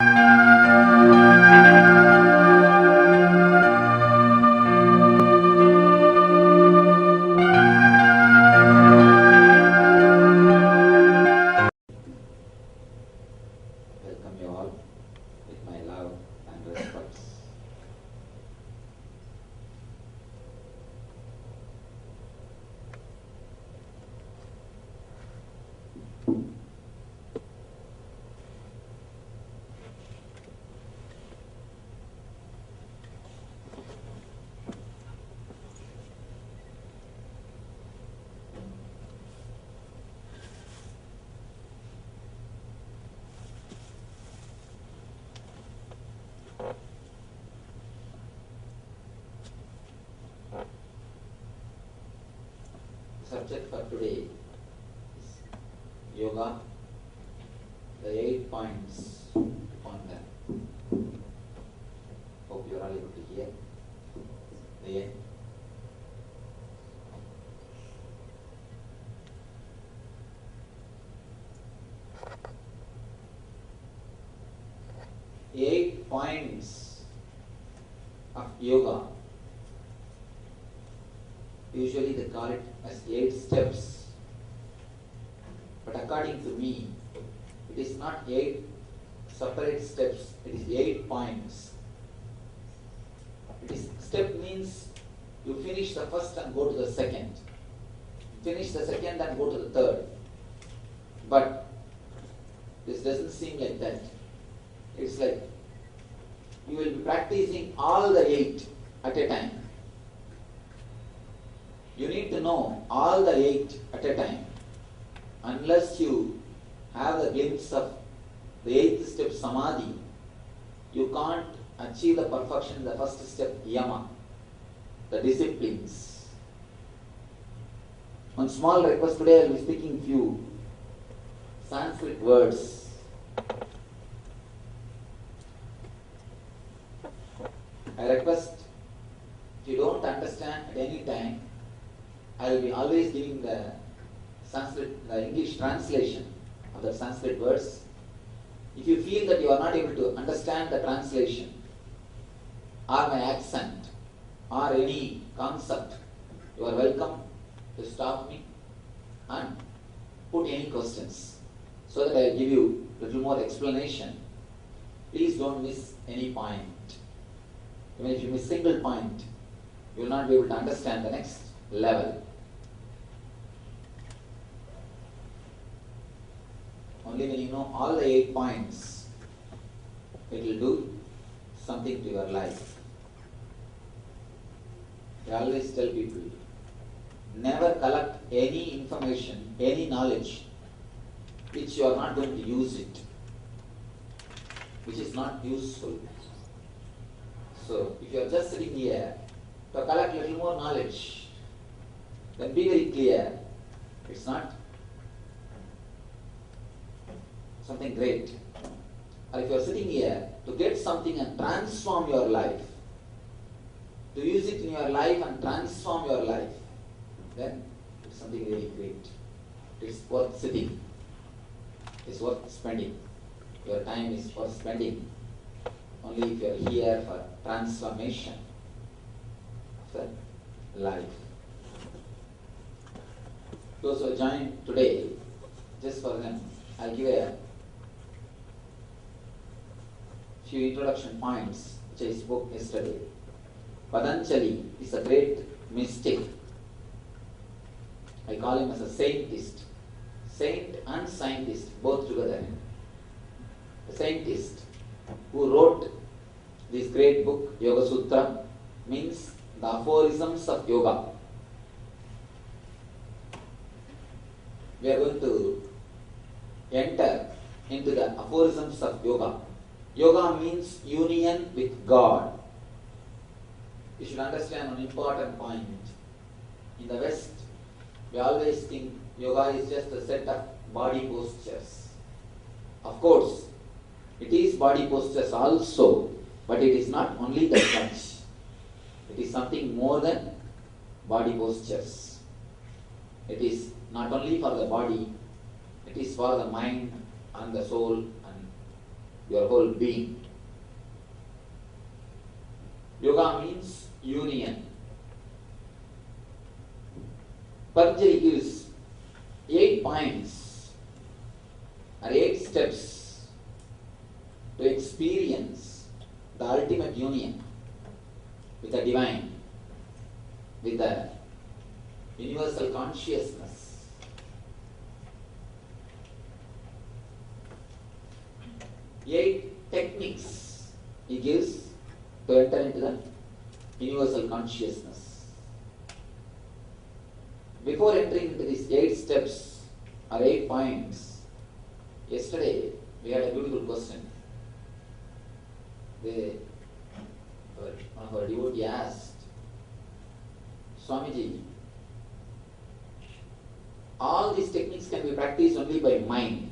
Welcome you all with my love and respects. The subject for today is yoga, the 8 points on that. Hope you are all able to hear the end. The 8 points of yoga, usually they call it as 8 steps, but according to me, it is not 8 separate steps, it is 8 points. Step means you finish the first and go to the second, finish the second and go to the third, but this doesn't seem like that. It's like you will be practicing all the 8 at a time. You need to know all the 8 at a time. Unless you have the glimpse of the 8th step samadhi, you can't achieve the perfection in the first step yama, the disciplines. One small request, today I will be speaking few Sanskrit words. I request, if you don't understand at any time, I will be always giving the Sanskrit, the English translation of the Sanskrit words. If you feel that you are not able to understand the translation, or my accent, or any concept, you are welcome to stop me and put any questions, so that I will give you a little more explanation. Please don't miss any point. Even if you miss single point, you will not be able to understand the next level. Only when you know all the 8 points, it will do something to your life. I always tell people, never collect any information, any knowledge, which you are not going to use it, which is not useful. So, if you are just sitting here to collect a little more knowledge, then be very clear, it's not something great. Or if you are sitting here to get something and transform your life, to use it in your life and transform your life, then it's something very great. It's worth sitting. It's worth spending. Your time is worth spending. Only if you are here for transformation of the life. Those who joined today, just for them, I'll give a few introduction points which I spoke yesterday. Patanjali is a great mystic. I call him as a saintist. Saint and scientist, both together. A saintist who wrote this great book, Yoga Sutra, means the aphorisms of yoga. We are going to enter into the aphorisms of yoga. Yoga means union with God. You should understand one important point. In the West, we always think yoga is just a set of body postures. Of course, it is body postures also, but it is not only that much. It is something more than body postures. It is not only for the body, it is for the mind and the soul and your whole being. Yoga means union. Patanjali gives 8 points or 8 steps to experience the ultimate union with the divine, with the universal consciousness. Eight techniques he gives to enter into the universal consciousness. Before entering into these 8 steps or 8 points, yesterday we had a beautiful question. One of our devotee asked, Swamiji, all these techniques can be practiced only by mind,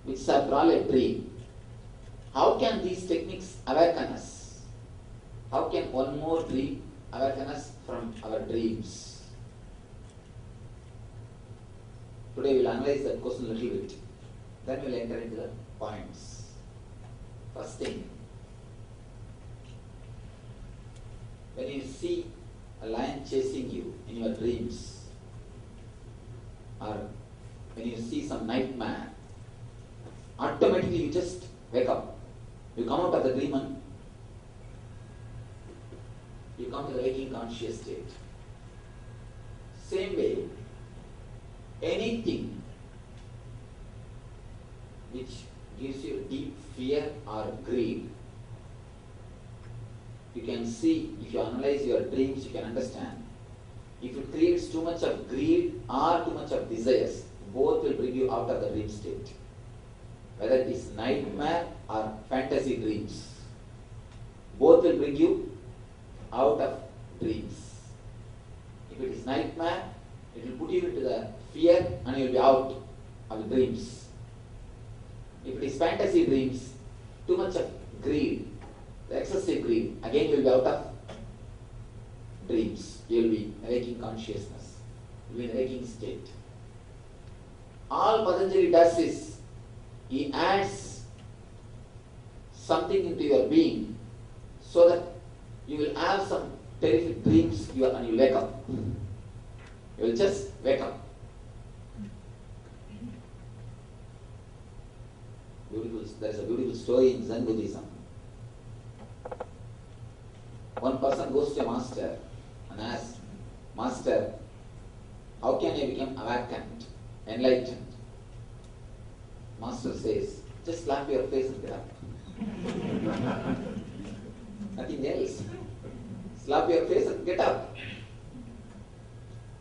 which is after all a dream. How can these techniques awaken us? How can one more dream awaken us from our dreams? Today we will analyze that question a little bit. Then we will enter into the points. First thing, when you see a lion chasing you in your dreams, or when you see some nightmare, automatically you just wake up. You come out of the dream and you come to the waking conscious state. Same way, anything which gives you deep fear or greed, you can see, if you analyze your dreams, you can understand. If it creates too much of greed or too much of desires, both will bring you out of the dream state. Whether it is nightmare or fantasy dreams, both will bring you out of dreams. If it is nightmare, it will put you into the fear and you will be out of the dreams. If it is fantasy dreams, too much of greed, the excessive greed, again you will be out of dreams. You will be awakening consciousness. You will be in a waking state. All Patanjali does is, he adds something into your being so that you will have some terrific dreams and you will wake up. You will just wake up. There is a beautiful story in Zen Buddhism. One person goes to a master and asks, Master, how can I become awakened, enlightened? Master says, just slap your face and get up. Nothing else. Slap your face and get up.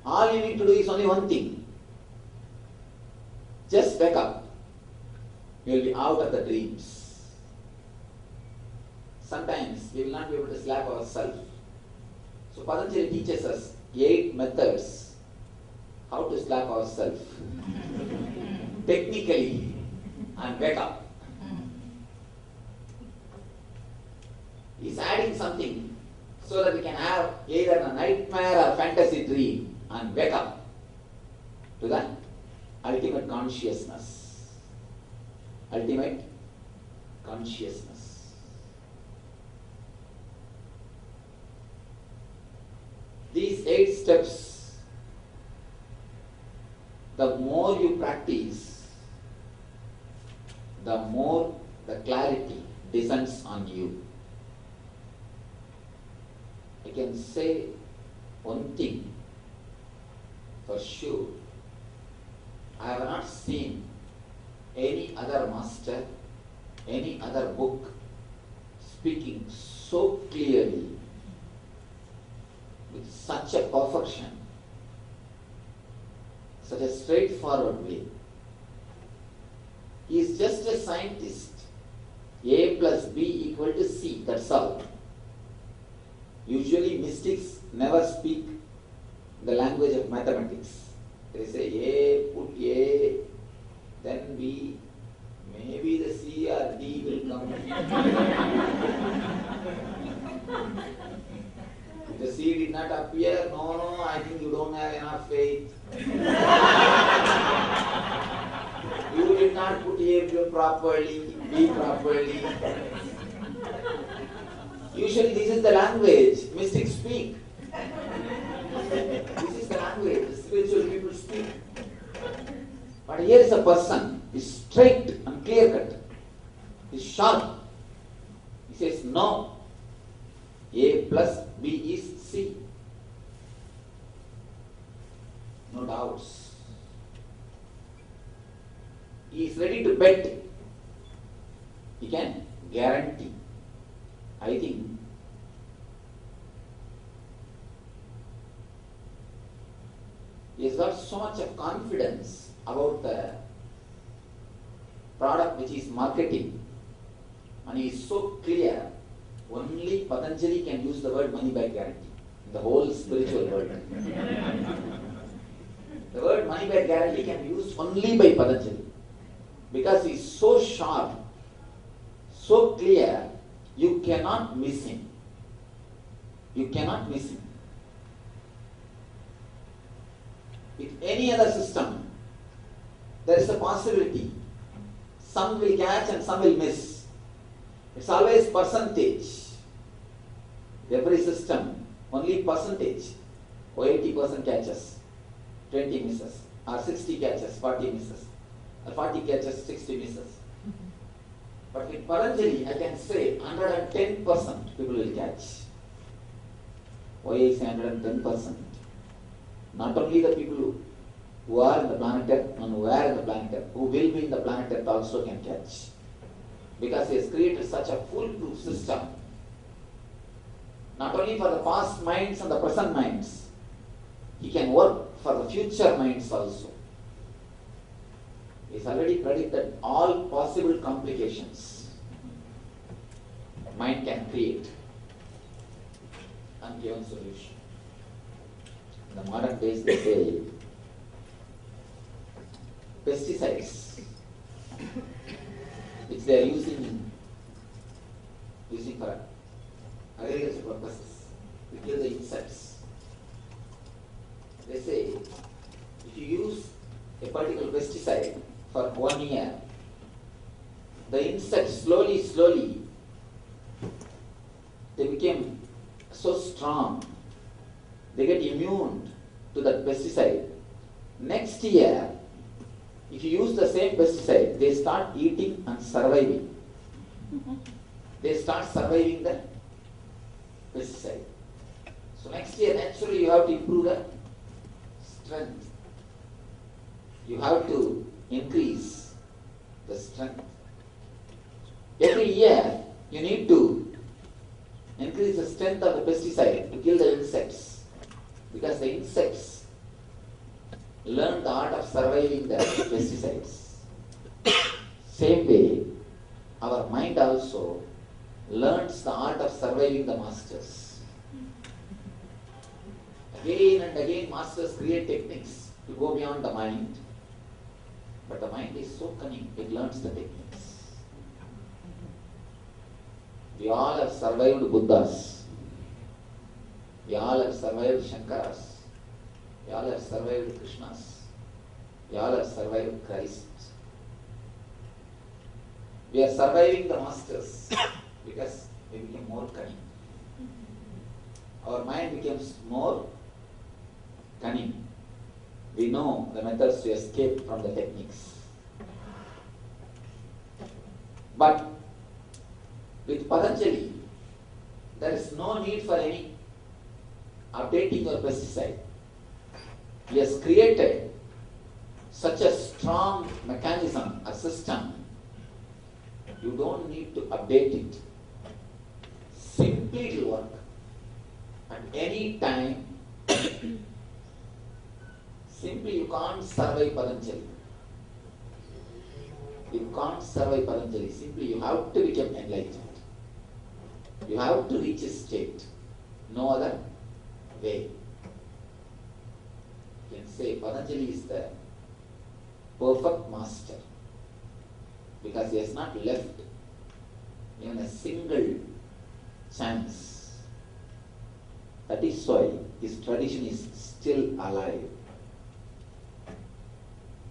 All you need to do is only one thing. Just wake up. You will be out of the dreams. Sometimes we will not be able to slap ourselves. So Patanjali teaches us 8 methods how to slap ourselves. Technically, and wake up. He's adding something so that we can have either a nightmare or fantasy dream and wake up to the ultimate consciousness. Ultimate consciousness. These 8 steps, the more you practice, the more the clarity descends on you. I can say one thing for sure. I have not seen any other master, any other book speaking so clearly, with such a perfection, such a straightforward way. He is just a scientist. A plus B equal to C, that's all. Usually mystics never speak the language of mathematics. They say A, put A, then B, maybe the C or D will come. If the C did not appear, no, I think you don't have enough faith. You did not cannot put A properly, B properly. Usually this is the language mystics speak. This is the language the spiritual people speak. But here is a person, is straight and clear cut, is sharp. He says no, A plus B is C. No doubts. He is ready to bet. He can guarantee. I think he has got so much of confidence about the product which he is marketing, and he is so clear. Only Patanjali can use the word money back guarantee in the whole spiritual world. The word money back guarantee can be used only by Patanjali because he is so sharp, so clear, you cannot miss him. You cannot miss him. With any other system, there is a possibility. Some will catch and some will miss. It's always percentage. Every system, only percentage. Or 80% catches, 20 misses. Or 60 catches, 40 misses. Or 40 catches, 60 misses. But with Patanjali, I can say 110% people will catch. Why I say 110%? Not only the people who are in the planet Earth and who are in the planet Earth, who will be in the planet Earth also can catch. Because he has created such a foolproof system. Not only for the past minds and the present minds, he can work for the future minds also. He has already predicted all possible complications mind can create and given solution. In the modern days they say pesticides which they are using for agricultural purposes to kill the insects. They say if you use a particular pesticide for 1 year, the insects slowly they became so strong, they get immune to that pesticide. Next year, if you use the same pesticide, they start eating and surviving. They start surviving the pesticide. So next year, naturally, you have to improve the strength. You have to increase the strength. Every year, you need to increase the strength of the pesticide to kill the insects. Because the insects learn the art of surviving the pesticides. Same way, our mind also learns the art of surviving the masters. Again and again, masters create techniques to go beyond the mind. But the mind is so cunning, it learns the techniques. We all have survived Buddhas. We all have survived Shankaras. We all have survived Krishnas. We all have survived Christ. We are surviving the masters because we became more cunning. Our mind becomes more cunning. We know the methods to escape from the techniques. But with Patanjali, there is no need for any updating your pesticide. He has created such a strong mechanism, a system. You don't need to update it. Simply it will work. At any time, simply you can't survive Patanjali. You can't survive Patanjali. Simply you have to become enlightened. You have to reach a state. No other way. You can say Patanjali is the perfect master because he has not left even a single chance. That is why his tradition is still alive.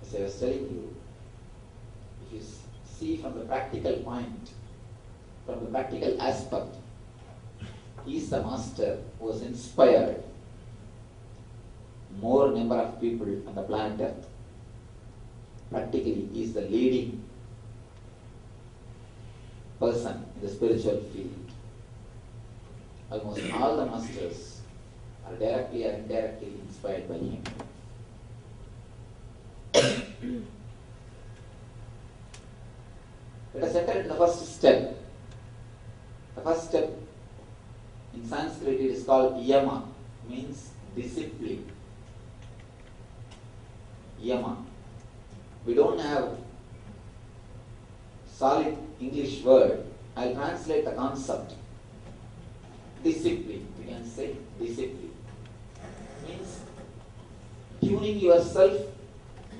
As I was telling you, if you see from the practical point, from the practical aspect, he is the master who has inspired more number of people on the planet Earth. Practically, he is the leading person in the spiritual field. Almost all the masters are directly or indirectly inspired by him. Let us enter into the first step. The first step in Sanskrit it is called yama, means discipline. Yama. We don't have solid English word. I'll translate the concept. Discipline. We can say discipline. Means tuning yourself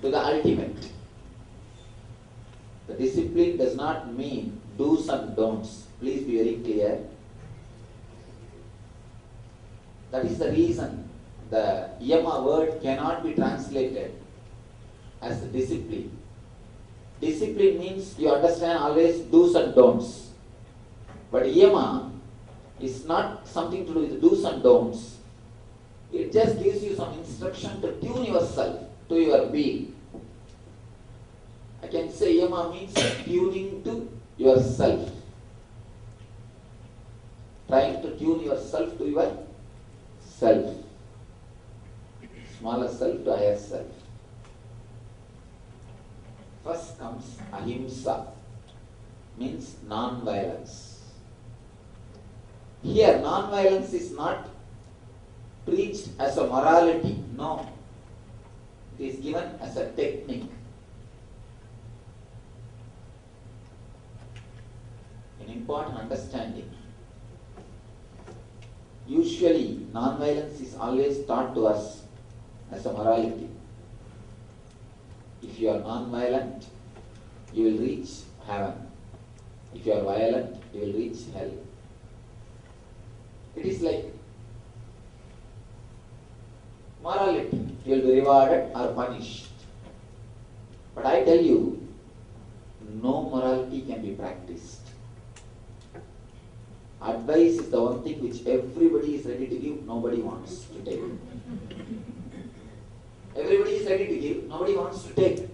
to the ultimate. The discipline does not mean do's and don'ts. Please be very clear. That is the reason the yama word cannot be translated as discipline. Discipline means you understand always do's and don'ts. But yama is not something to do with do's and don'ts. It just gives you some instruction to tune yourself to your being. I can say yama means tuning to yourself. Trying to tune yourself to your self. Smaller self to higher self. First comes ahimsa, means non-violence. Here, non-violence is not preached as a morality, no. It is given as a technique. An important understanding. Usually, non-violence is always taught to us as a morality. If you are non-violent, you will reach heaven. If you are violent, you will reach hell. It is like morality. You will be rewarded or punished. But I tell you, no morality can be practiced. Advice is the one thing which everybody is ready to give, nobody wants to take. Everybody is ready to give, nobody wants to take.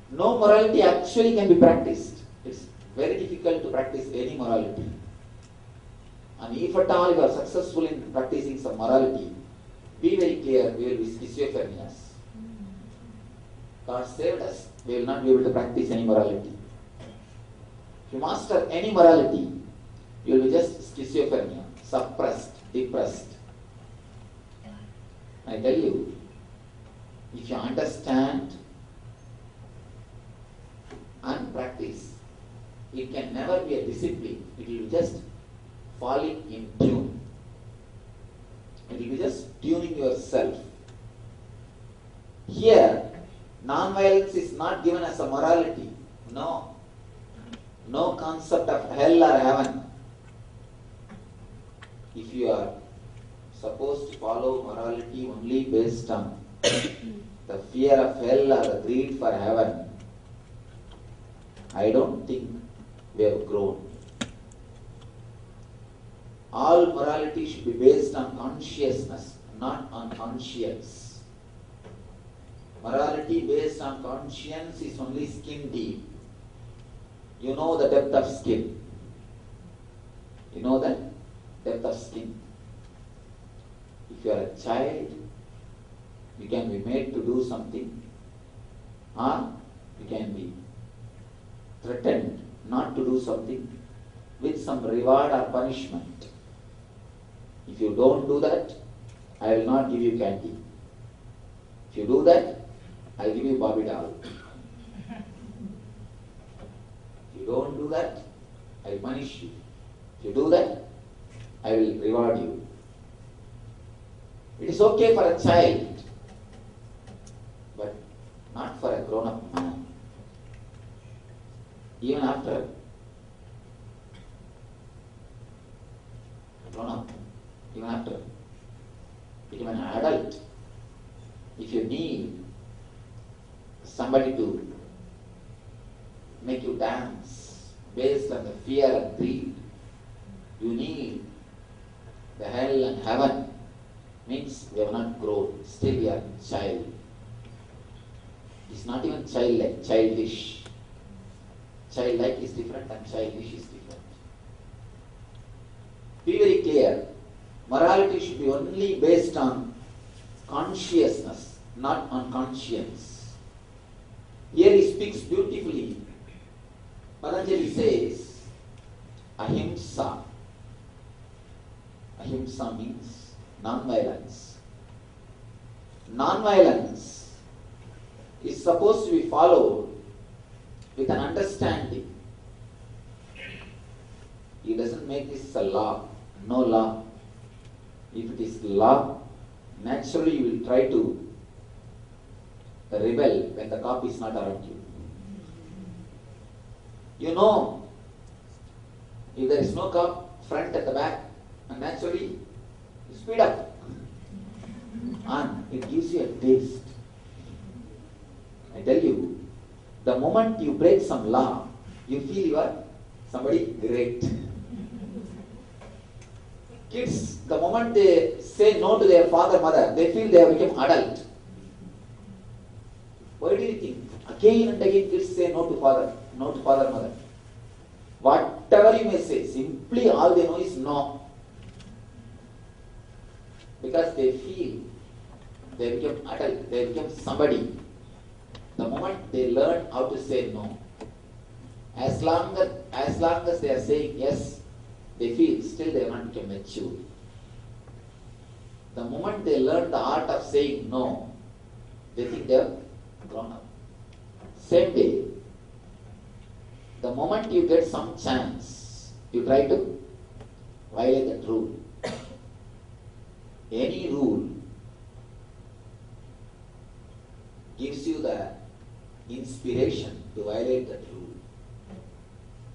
No morality actually can be practiced. It's very difficult to practice any morality. And if at all you are successful in practicing some morality, be very clear, we will be schizophrenics. God saved us, we will not be able to practice any morality. If you master any morality, you will be just schizophrenia, suppressed, depressed. I tell you, if you understand and practice, it can never be a discipline. It will be just falling in tune. It will be just tuning yourself. Here, non-violence is not given as a morality. No. No concept of hell or heaven. If you are supposed to follow morality only based on the fear of hell or the greed for heaven, I don't think we have grown. All morality should be based on consciousness, not on conscience. Morality based on conscience is only skin deep. You know the depth of skin. You know the depth of skin. If you are a child, you can be made to do something, or you can be threatened not to do something with some reward or punishment. If you don't do that, I will not give you candy. If you do that, I will give you Barbie doll. If you don't do that, I will punish you. If you do that, I will reward you. It is okay for a child, but not for a grown-up man. Even after grown-up, even after become an adult, if you need somebody to based on the fear and greed. You need the hell and heaven. Means we have not grown. Still we are child. It's not even childlike, childish. Childlike is different and childish is different. Be very clear. Morality should be only based on consciousness, not on conscience. Here he speaks beautifully. Patanjali says, ahimsa. Ahimsa means non-violence. Non-violence is supposed to be followed with an understanding. He doesn't make this a law. No law. If it is law, naturally you will try to rebel when the cop is not around you. You know, if there is no cop, front at the back, and naturally you speed up. And it gives you a taste. I tell you, the moment you break some law, you feel you are somebody great. Kids, the moment they say no to their father, mother, they feel they have become adult. Why do you think? Again and again kids say no to father, mother. Whatever you may say, simply all they know is no. Because they feel they become adult, they become somebody. The moment they learn how to say no, as long as they are saying yes, they feel still they have not become mature. The moment they learn the art of saying no, they think they have grown up. Same way, the moment you get some chance, you try to violate that rule. Any rule gives you the inspiration to violate that rule.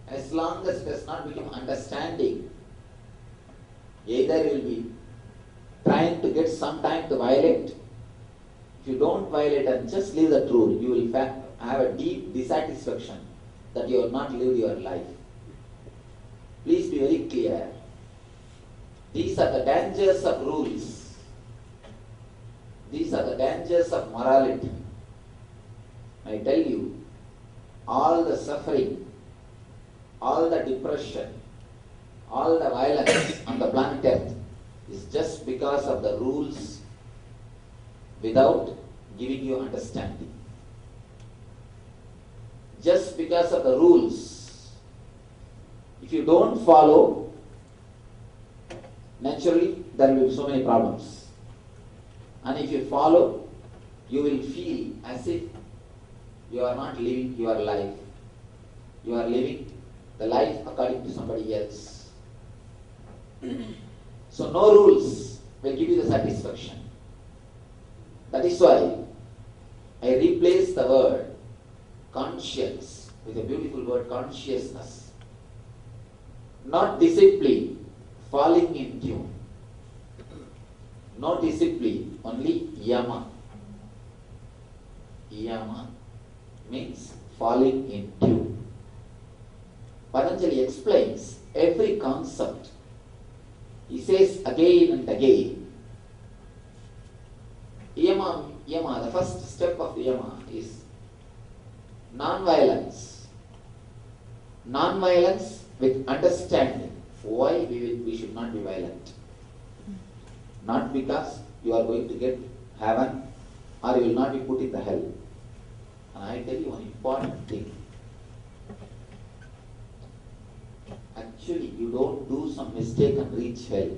As long as it does not become understanding, either you will be trying to get some time to violate. If you don't violate and just leave that rule, you will have a deep dissatisfaction that you have not lived your life. Please be very clear. These are the dangers of rules. These are the dangers of morality. I tell you, all the suffering, all the depression, all the violence on the planet Earth is just because of the rules without giving you understanding. Just because of the rules. If you don't follow, naturally there will be so many problems. And if you follow, you will feel as if you are not living your life. You are living the life according to somebody else. So no rules will give you the satisfaction. That is why I replace the word conscience with a beautiful word consciousness. Not discipline, falling in tune. No discipline, only yama. Yama means falling in tune. Patanjali explains every concept. He says again and again, yama, the first step of yama is non-violence. Non-violence with understanding why we should not be violent. Not because you are going to get heaven or you will not be put in the hell. And I tell you one important thing. Actually, you don't do some mistake and reach hell.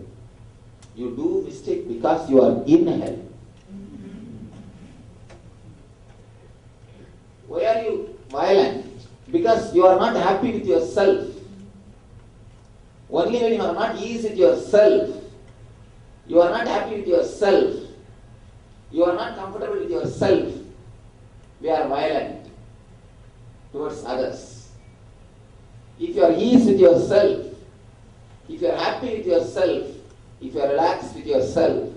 You do mistake because you are in hell. Why are you violent? Because you are not happy with yourself. Only when you are not easy with yourself, you are not happy with yourself, you are not comfortable with yourself, we are violent towards others. If you are easy with yourself, if you are happy with yourself, if you are relaxed with yourself,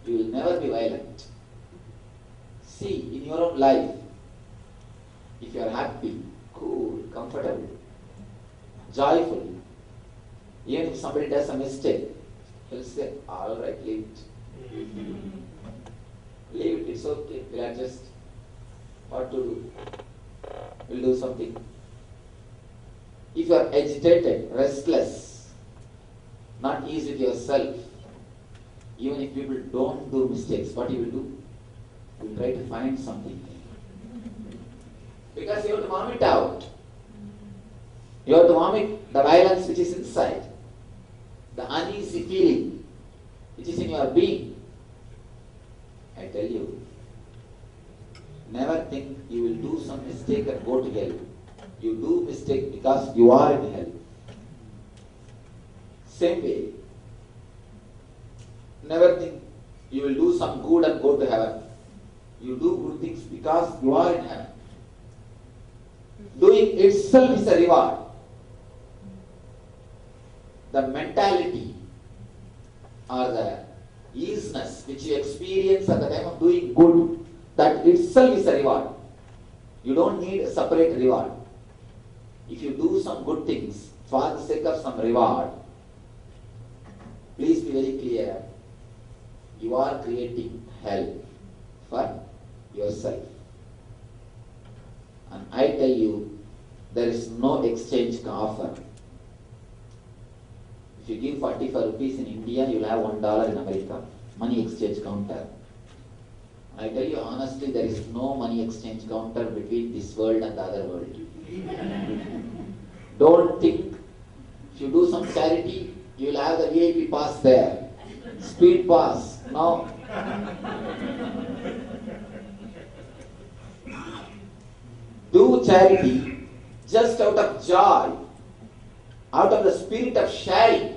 you will never be violent. See, in your own life, if you are happy, cool, comfortable, joyful. Even if somebody does a mistake, he'll say, all right, leave it. Leave it, it's okay, we'll adjust. What to do? We'll do something. If you are agitated, restless, not easy with yourself, even if people don't do mistakes, what you will do? You will try to find something. Because you have to vomit out. You have to vomit the violence which is inside, the uneasy feeling which is in your being. I tell you, never think you will do some mistake and go to hell. You do mistake because you are in hell. Same way, never think you will do some good and go to heaven. You do good things because you are in heaven. Doing itself is a reward. The mentality or the easiness which you experience at the time of doing good, that itself is a reward. You don't need a separate reward. If you do some good things for the sake of some reward, please be very clear, you are creating hell for yourself. And I tell you, there is no exchange offer. If you give 45 rupees in India, you will have $1 in America. Money exchange counter. I tell you honestly, there is no money exchange counter between this world and the other world. Don't think if you do some charity, you will have the VIP pass there. Speed pass. No. Do charity just out of joy, out of the spirit of sharing.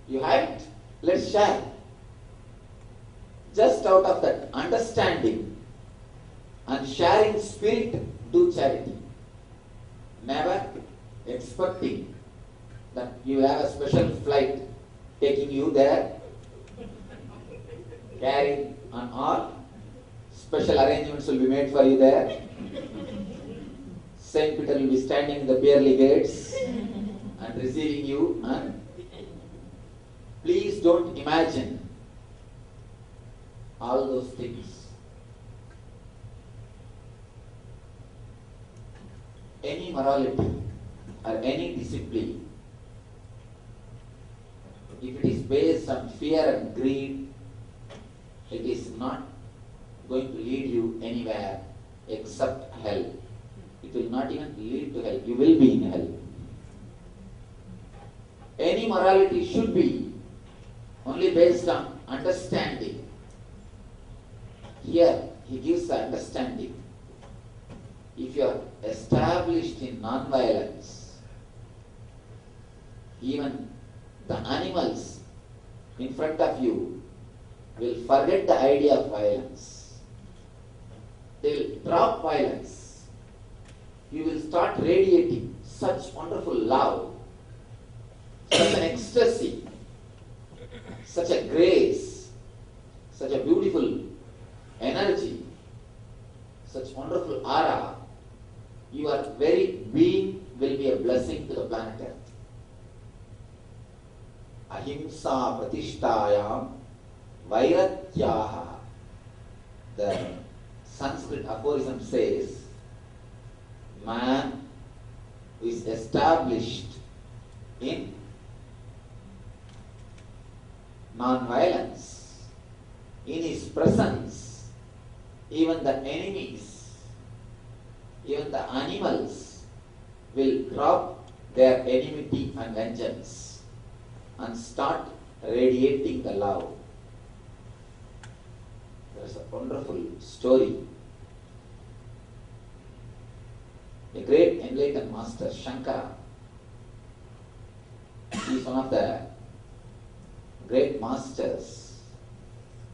You have it, let's share. Just out of that understanding and sharing spirit, do charity. Never expecting that you have a special flight taking you there, carrying on all. Special arrangements will be made for you there. Saint Peter will be standing in the pearly gates and receiving you. And please don't imagine all those things. Any morality or any discipline, if it is based on fear and greed, it is not going to lead you anywhere except hell. It will not even lead to hell. You will be in hell. Any morality should be only based on understanding. Here, he gives the understanding. If you are established in non-violence, even the animals in front of you will forget the idea of violence. They will drop violence. You will start radiating such wonderful love, such an ecstasy, such a grace, such a beautiful energy, such wonderful aura. Your very being will be a blessing to the planet Earth. Ahimsa pratishtayam vairatyaha. The Sanskrit aphorism says, man who is established in non-violence, in his presence, even the enemies, even the animals will drop their enmity and vengeance and start radiating the love. There is a wonderful story. A great enlightened master, Shankara, he is one of the great masters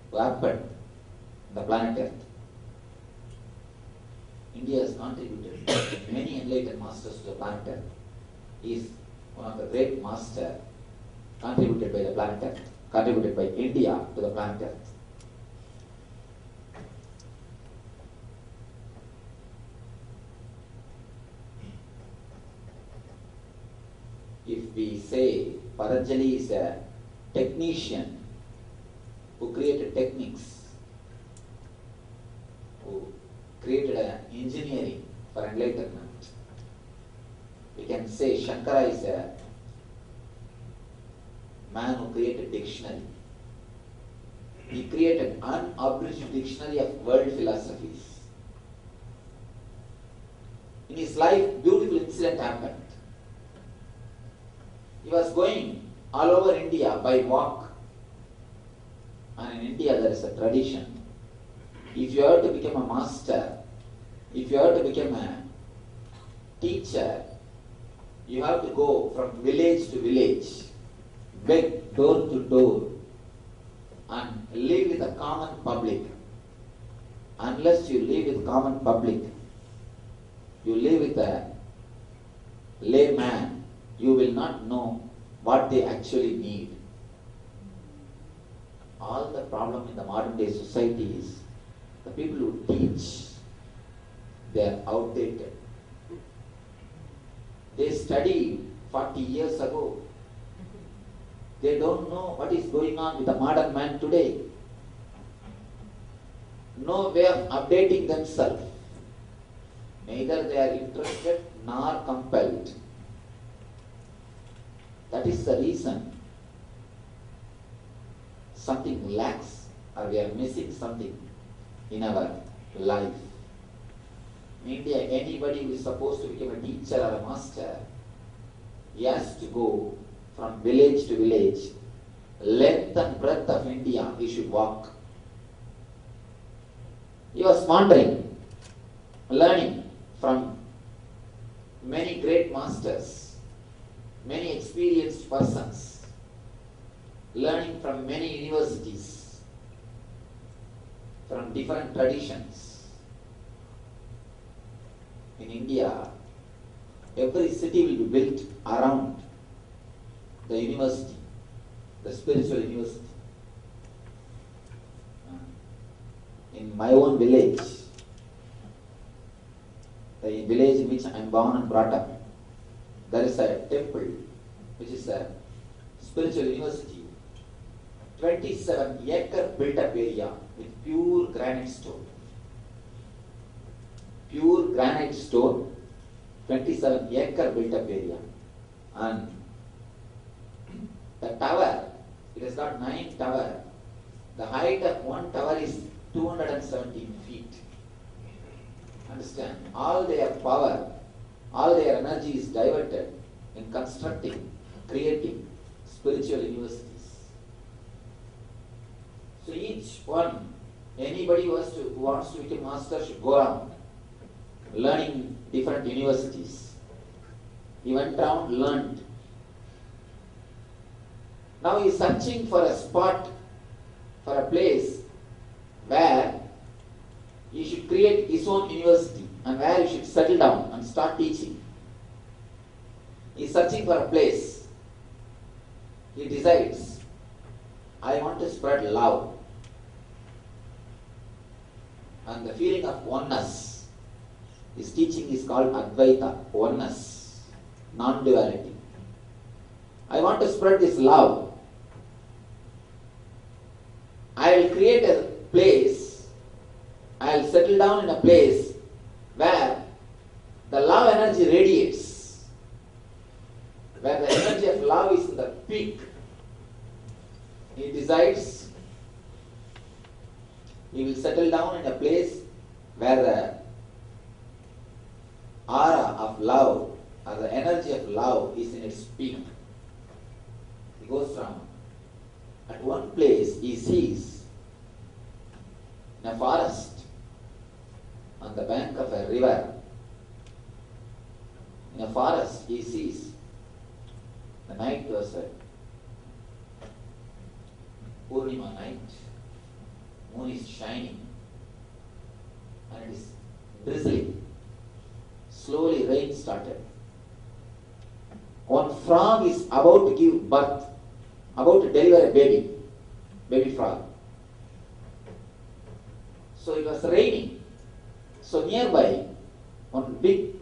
who happened on the planet Earth. India has contributed many enlightened masters to the planet Earth. He is one of the great masters contributed by the planet Earth, contributed by India to the planet Earth. if we say Patanjali is a technician who created techniques, who created an engineering for enlightenment, we can say Shankara is a man who created dictionary. He created an unabridged dictionary of world philosophies. In his life, beautiful incident happened. He was going all over India by walk. And in India there is a tradition. If you have to become a master, if you have to become a teacher, you have to go from village to village, beg door to door, and live with the common public. Unless you live with common public, you live with a layman, you will not know what they actually need. All the problem in the modern day society is the people who teach, they are outdated. They studied 40 years ago. They don't know what is going on with the modern man today. No way of updating themselves. Neither they are interested nor compelled. That is the reason something lacks, or we are missing something in our life. In India, anybody who is supposed to become a teacher or a master, he has to go from village to village, length and breadth of India, he should walk. He was wandering, learning from many great masters, many experienced persons, learning from many universities, from different traditions. In India, every city will be built around the university, the spiritual university. In my own village, the village in which I am born and brought up, there is a temple which is a spiritual university, 27-acre built-up area with pure granite stone. Pure granite stone, 27-acre built-up area. And the tower, it has got 9 towers. The height of one tower is 217 feet. Understand? All their power, all their energy is diverted in constructing, creating spiritual universities. So each one, anybody who wants to become master should go around learning different universities. He went around, learned. Now he is searching for a spot, for a place where he should create his own university and where he should settle down and start teaching. He is searching for a place. He decides, I want to spread love and the feeling of oneness. His teaching is called Advaita, oneness, non-duality. I want to spread this love. I will create a place, I will settle down in a place where the love energy radiates, where the energy of love is in the peak. He decides he will settle down in a place where the aura of love or the energy of love is in its peak. He goes from, at one place he sees in a forest on the bank of a river. In a forest he sees, the night was a Purnima night, moon is shining and it is drizzling. Slowly rain started. One frog is about to give birth, about to deliver a baby frog. So it was raining. So nearby, one big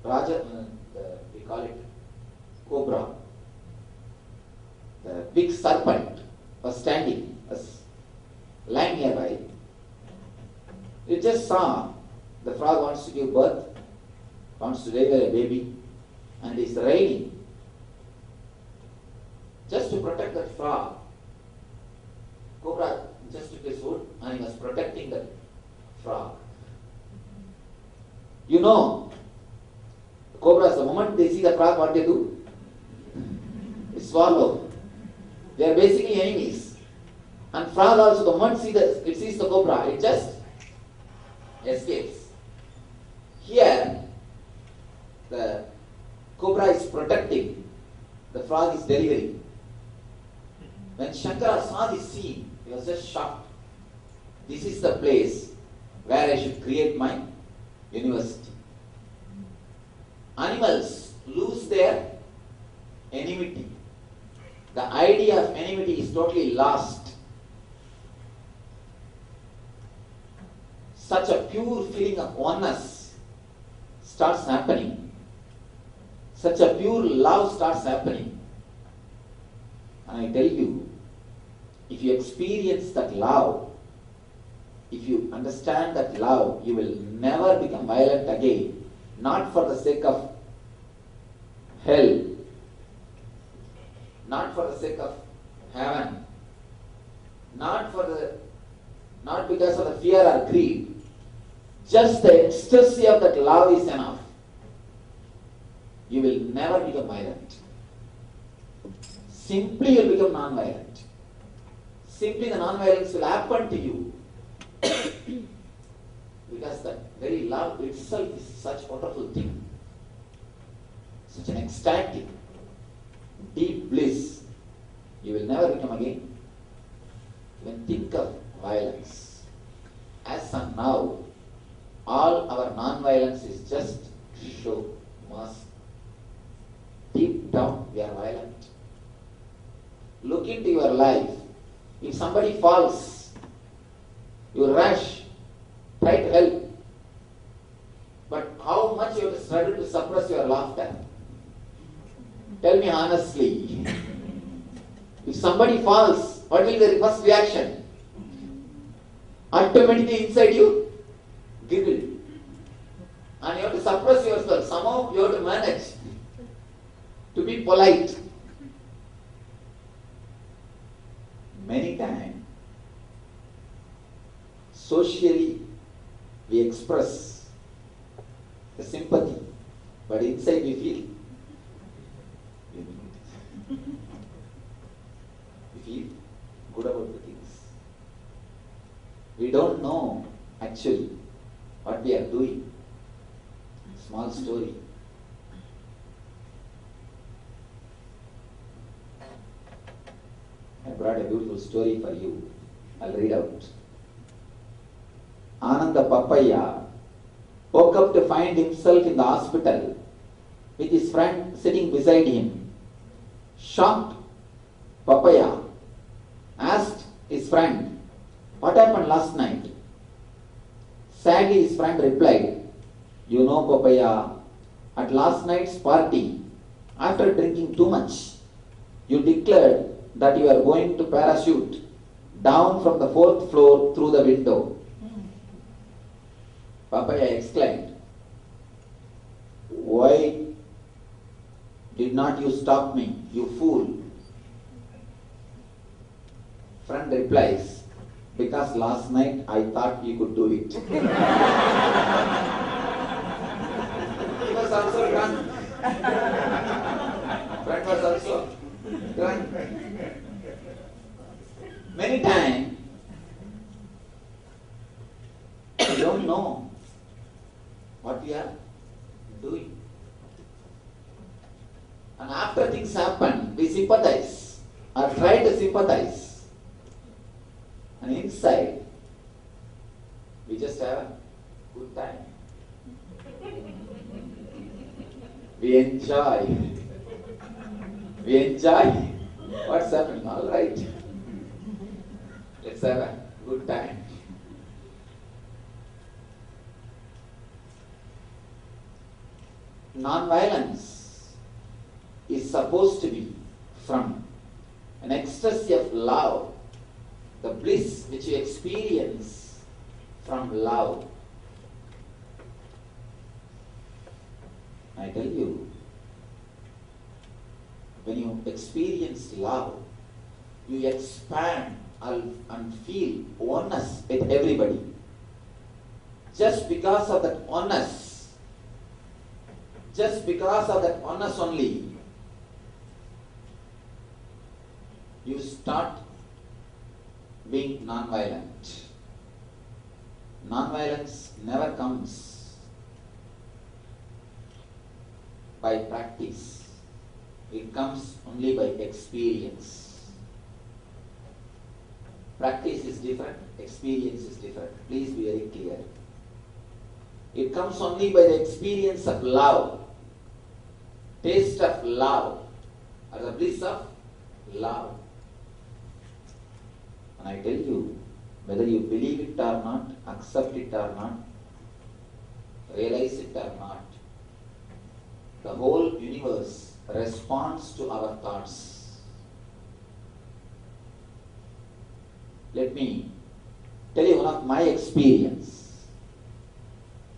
Raja, we call it cobra, wants to deliver a baby, and it's raining. Just to protect that frog, cobra just took his wood and he was protecting the frog. You know, cobras, the moment they see the frog, what they do? They swallow. They are basically enemies. And frog also, the moment it sees the cobra, it just escapes. Here, the cobra is protecting, the frog is delivering. When Shankara saw this scene, he was just shocked. This is the place where I should create my university. Animals lose their enmity. The idea of enmity is totally lost. Such a pure feeling of oneness starts happening. Such a pure love starts happening. And I tell you, if you experience that love, if you understand that love, you will never become violent again. Not for the sake of hell, not for the sake of heaven, not because of the fear or greed. Just the ecstasy of that love is enough. You will never become violent. Simply you will become non-violent. Simply the non-violence will happen to you. Because that very love itself is such a wonderful thing. Such an ecstatic, deep bliss. You will never become again. When think of violence, as and now, all our non-violence is just show, mask. Deep down, we are violent. Look into your life. If somebody falls, you rush, try to help. But how much you have to struggle to suppress your laughter? Tell me honestly. If somebody falls, what will be the first reaction? Automatically inside you, giggle. And you have to suppress yourself. Somehow you have to manage to be polite. Many times, socially, we express the sympathy, but inside we feel good about the things. We don't know actually what we are doing. Small story. I brought a beautiful story for you. I'll read out. Ananda Papaya woke up to find himself in the hospital with his friend sitting beside him. Shocked, Papaya asked his friend, "What happened last night?" Sadly, his friend replied, "You know, Papaya, at last night's party, after drinking too much, you declared that you are going to parachute down from the 4th floor through the window." Papaya exclaimed, "Why did not you stop me, you fool?" Friend replies, "Because last night I thought you could do it." He was also drunk. Friend was also drunk. Many times, we don't know what we are doing. And after things happen, we sympathize or try to sympathize. And inside, we just have a good time. We enjoy. We enjoy what's happening. All right. Let's have a good time. Non-violence is supposed to be from an ecstasy of love, the bliss which you experience from love. I tell you, when you experience love, you expand and feel oneness with everybody. Just because of that oneness, only, you start being non-violent. Non-violence never comes by practice. It comes only by experience. Practice is different, experience is different. Please be very clear. It comes only by the experience of love, taste of love, or the bliss of love. And I tell you, whether you believe it or not, accept it or not, realize it or not, the whole universe responds to our thoughts. Let me tell you one of my experience.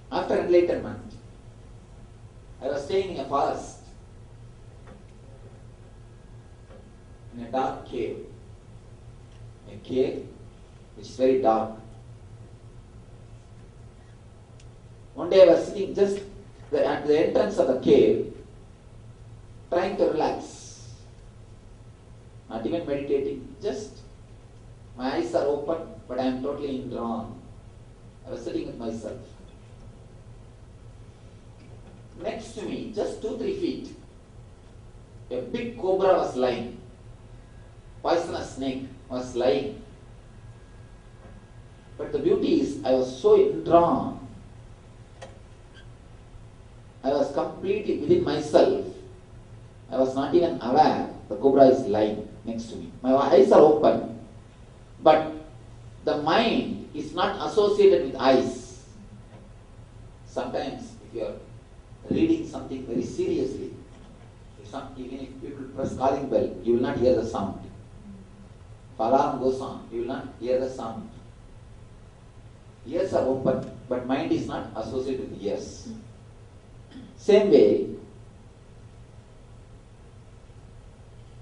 After enlightenment, I was staying in a forest, in a dark cave. A cave which is very dark. One day I was sitting just at the entrance of the cave, trying to relax, not even meditating, just my eyes are open, but I am totally indrawn. I was sitting with myself. Next to me, just 2-3 feet, a big cobra was lying. Poisonous snake was lying. But the beauty is, I was so indrawn. I was completely within myself. I was not even aware the cobra is lying next to me. My eyes are open, but the mind is not associated with eyes. Sometimes, if you are reading something very seriously, even if people press calling bell, you will not hear the sound. If alarm goes on, you will not hear the sound. Ears are open, but mind is not associated with ears. Same way,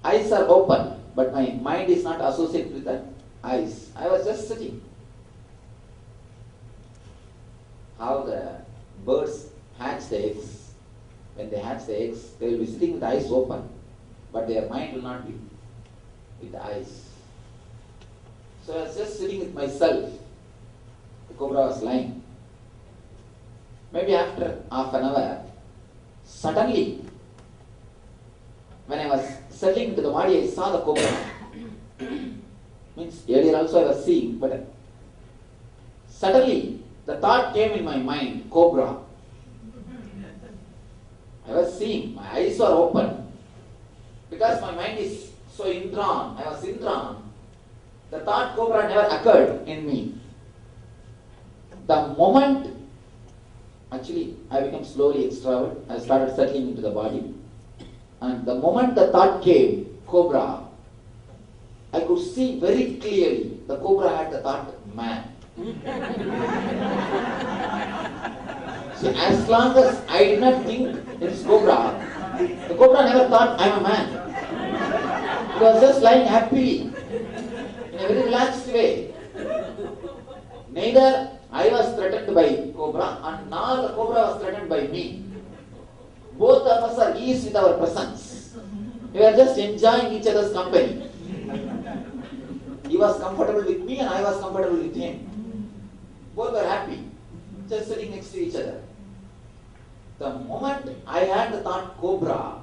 eyes are open, but my mind is not associated with the eyes. I was just sitting. How the birds hatch the eggs. When they hatch the eggs, they will be sitting with the eyes open, but their mind will not be with the eyes. So I was just sitting with myself. The cobra was lying. Maybe after half an hour, suddenly, when I was settling into the body, I saw the cobra. Means earlier also I was seeing, but suddenly the thought came in my mind, cobra. I was seeing, my eyes were open. Because my mind is so indrawn, I was indrawn. The thought cobra never occurred in me. The moment, actually, I became slowly extrovert. I started settling into the body. And the moment the thought came, cobra, I could see very clearly the cobra had the thought, man. See, as long as I did not think it is cobra, the cobra never thought I am a man. It was just lying happily, in a very relaxed way. Neither I was threatened by cobra, and nor the cobra was threatened by me. Both of us are eased with our presence. We are just enjoying each other's company. He was comfortable with me and I was comfortable with him. Both were happy, just sitting next to each other. The moment I had the thought cobra,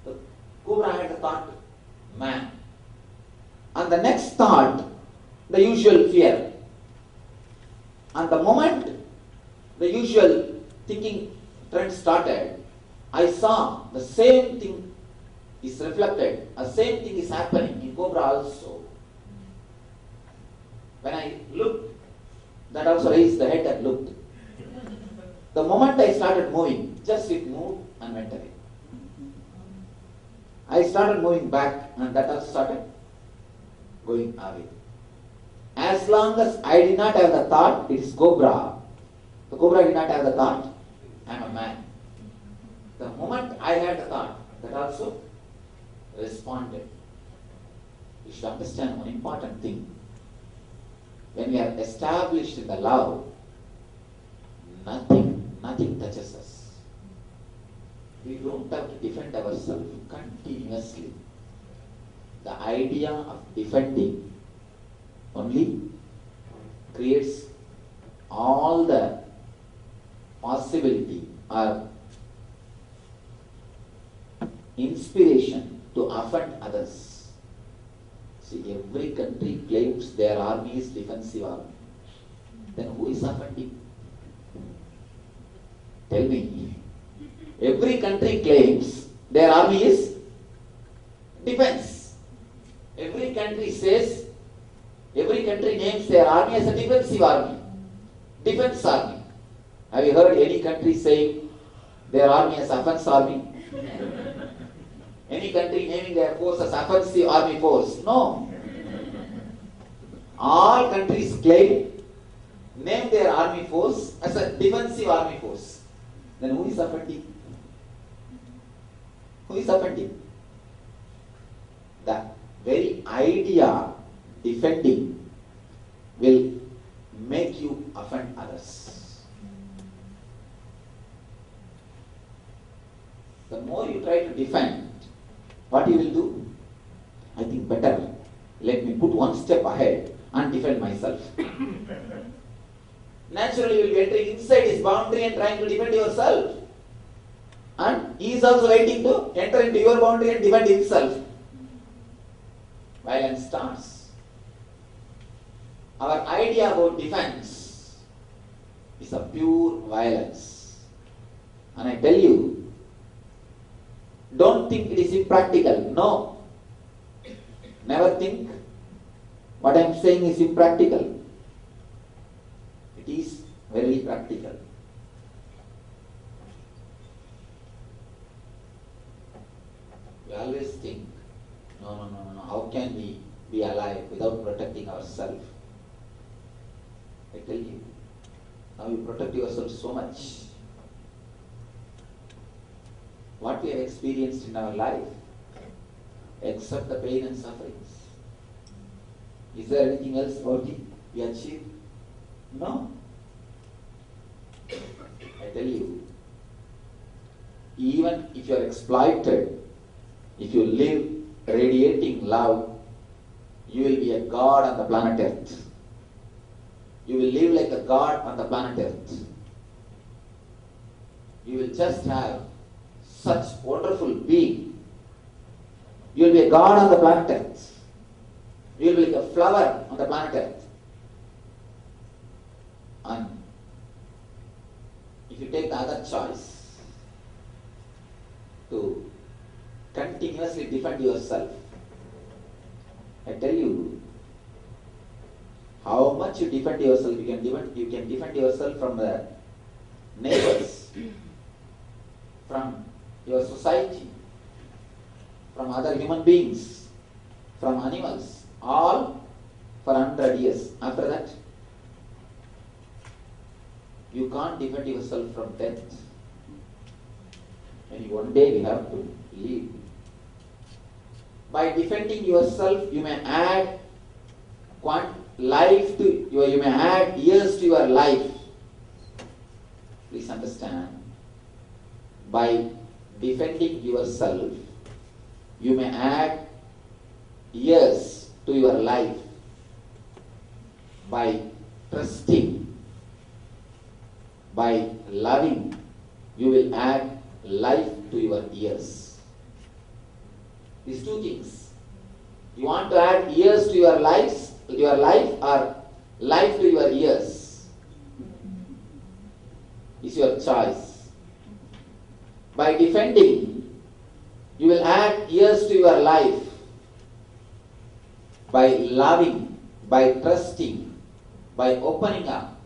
the cobra had the thought man. And the next thought, the usual fear. And the moment the usual thinking trend started, I saw the same thing is reflected, the same thing is happening in cobra also. When I looked, that also raised the head and looked. The moment I started moving, just it moved and went away. I started moving back and that also started going away. As long as I did not have the thought, it is cobra. The cobra did not have the thought, I am a man. The moment I had a thought, that also responded. You should understand one important thing. When we are established in the love, nothing touches us. We don't have to defend ourselves continuously. The idea of defending only creates all the possibility or inspiration to offend others. See, every country claims their army is defensive army. Then who is offending? Tell me. Every country claims their army is defense. Every country names their army as a defensive army. Defense army. Have you heard any country saying their army as offense army? Any country naming their force as offensive army force? No. All countries name their army force as a defensive army force. Then who is offending? Who is offending? The very idea defending will make you offend others. The more you try to defend, what you will do? I think better, let me put one step ahead and defend myself. Naturally, you will be entering inside his boundary and trying to defend yourself. And he is also waiting to enter into your boundary and defend himself. Violence starts. Our idea about defense is a pure violence. And I tell you, don't think it is impractical. No. Never think what I am saying is impractical. It is very practical. We always think, no, how can we be alive without protecting ourselves? I tell you, now you protect yourself so much. What we have experienced in our life, except the pain and sufferings. Is there anything else about it we achieved? No. I tell you, even if you are exploited, if you live radiating love, you will be a god on the planet Earth. You will live like a god on the planet Earth. You will just have such wonderful being. You will be a god on the planet Earth. You will be like a flower on the planet Earth. And if you take the other choice to continuously defend yourself, I tell you, how much you defend yourself, you can defend yourself from the neighbors, from your society, from other human beings, from animals, all for 100 years. After that, you can't defend yourself from death. And one day we have to leave. By defending yourself, you may add you may add years to your life. Please understand. By defending yourself, you may add years to your life. By trusting, by loving, you will add life to your years. These two things. You want to add years to your life or life to your years? It's your choice. By defending, you will add years to your life. By loving, by trusting, by opening up,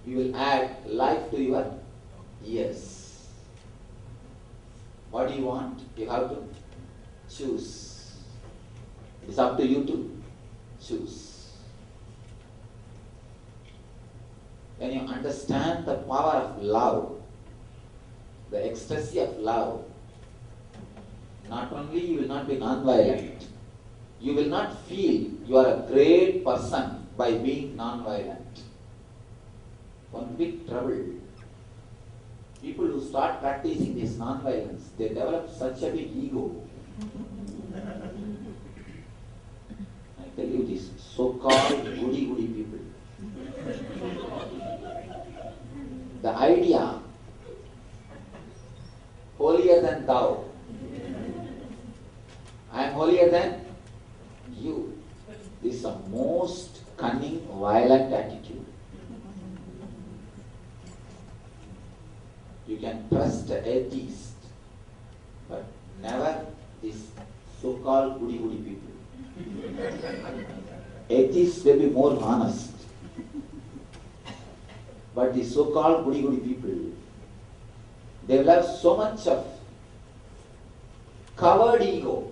you will add life to your years. What do you want? You have to choose. It is up to you to choose. When you understand the power of love, the ecstasy of love, not only you will not be non-violent, you will not feel you are a great person by being non-violent. One big trouble. People who start practicing this non-violence, they develop such a big ego. I tell you, these so-called goody-goody people. The idea, holier than thou. I am holier than you. This is the most cunning, violent attitude. You can trust the atheist, but never this so-called goody-goody people. Atheists will be more honest. But the so-called goody-goody people, they will have so much of covered ego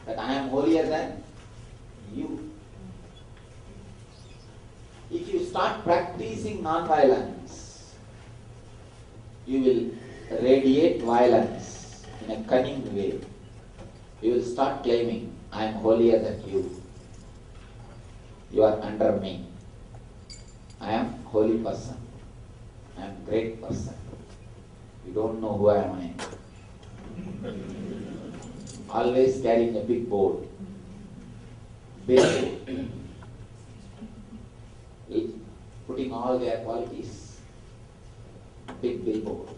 that I am holier than you. If you start practicing non-violence, you will radiate violence in a cunning way. You will start claiming, I am holier than you. You are under me. I am holy person. I am great person. You don't know who I am. Always carrying a big board. Big, putting all their qualities. Big billboard.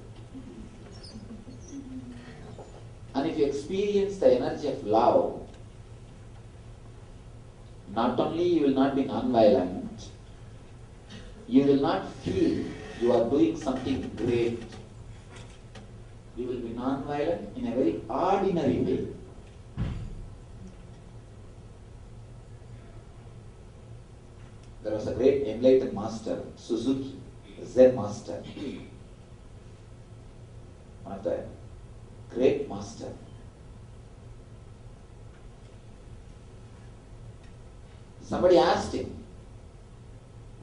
And if you experience the energy of love, not only you will not be non-violent, you will not feel you are doing something great. You will be non-violent in a very ordinary way. There was a great enlightened master, Suzuki, Zen master. One of the great master. Somebody asked him,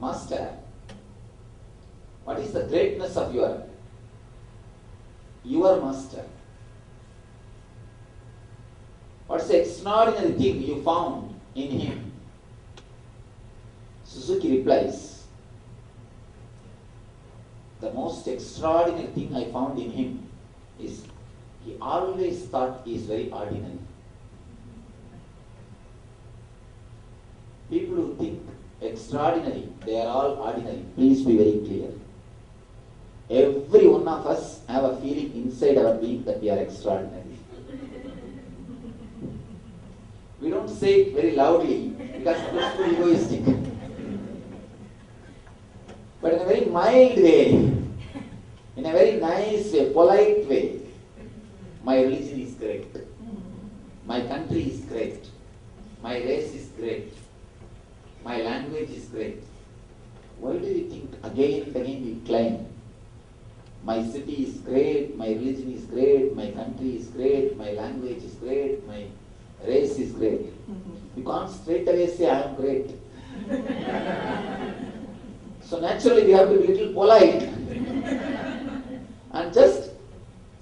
Master, what is the greatness of your master? What's the extraordinary thing you found in him? Suzuki replies, the most extraordinary thing I found in him is he always thought he is very ordinary. People who think extraordinary, they are all ordinary. Please be very clear. Every one of us have a feeling inside our being that we are extraordinary. We don't say it very loudly because it's too egoistic. But in a very mild way, in a very nice way, polite way, my religion is great. My country is great. My race is great. My language is great. Why do you think again and again we claim, my city is great, my religion is great, my country is great, my language is great, my race is great? You can't straight away say I am great. So naturally we have to be a little polite and just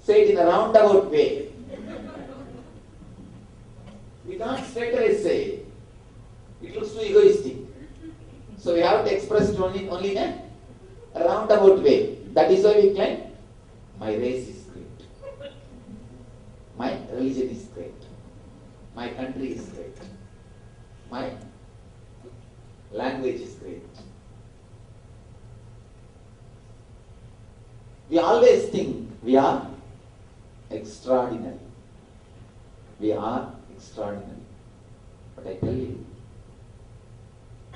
say it in a roundabout way. We can't straight away say. It looks too egoistic. So we have to express it only in a roundabout way. That is why we claim, my race is great. My religion is great. My country is great. My language is great. We always think we are extraordinary. We are extraordinary. But I tell you,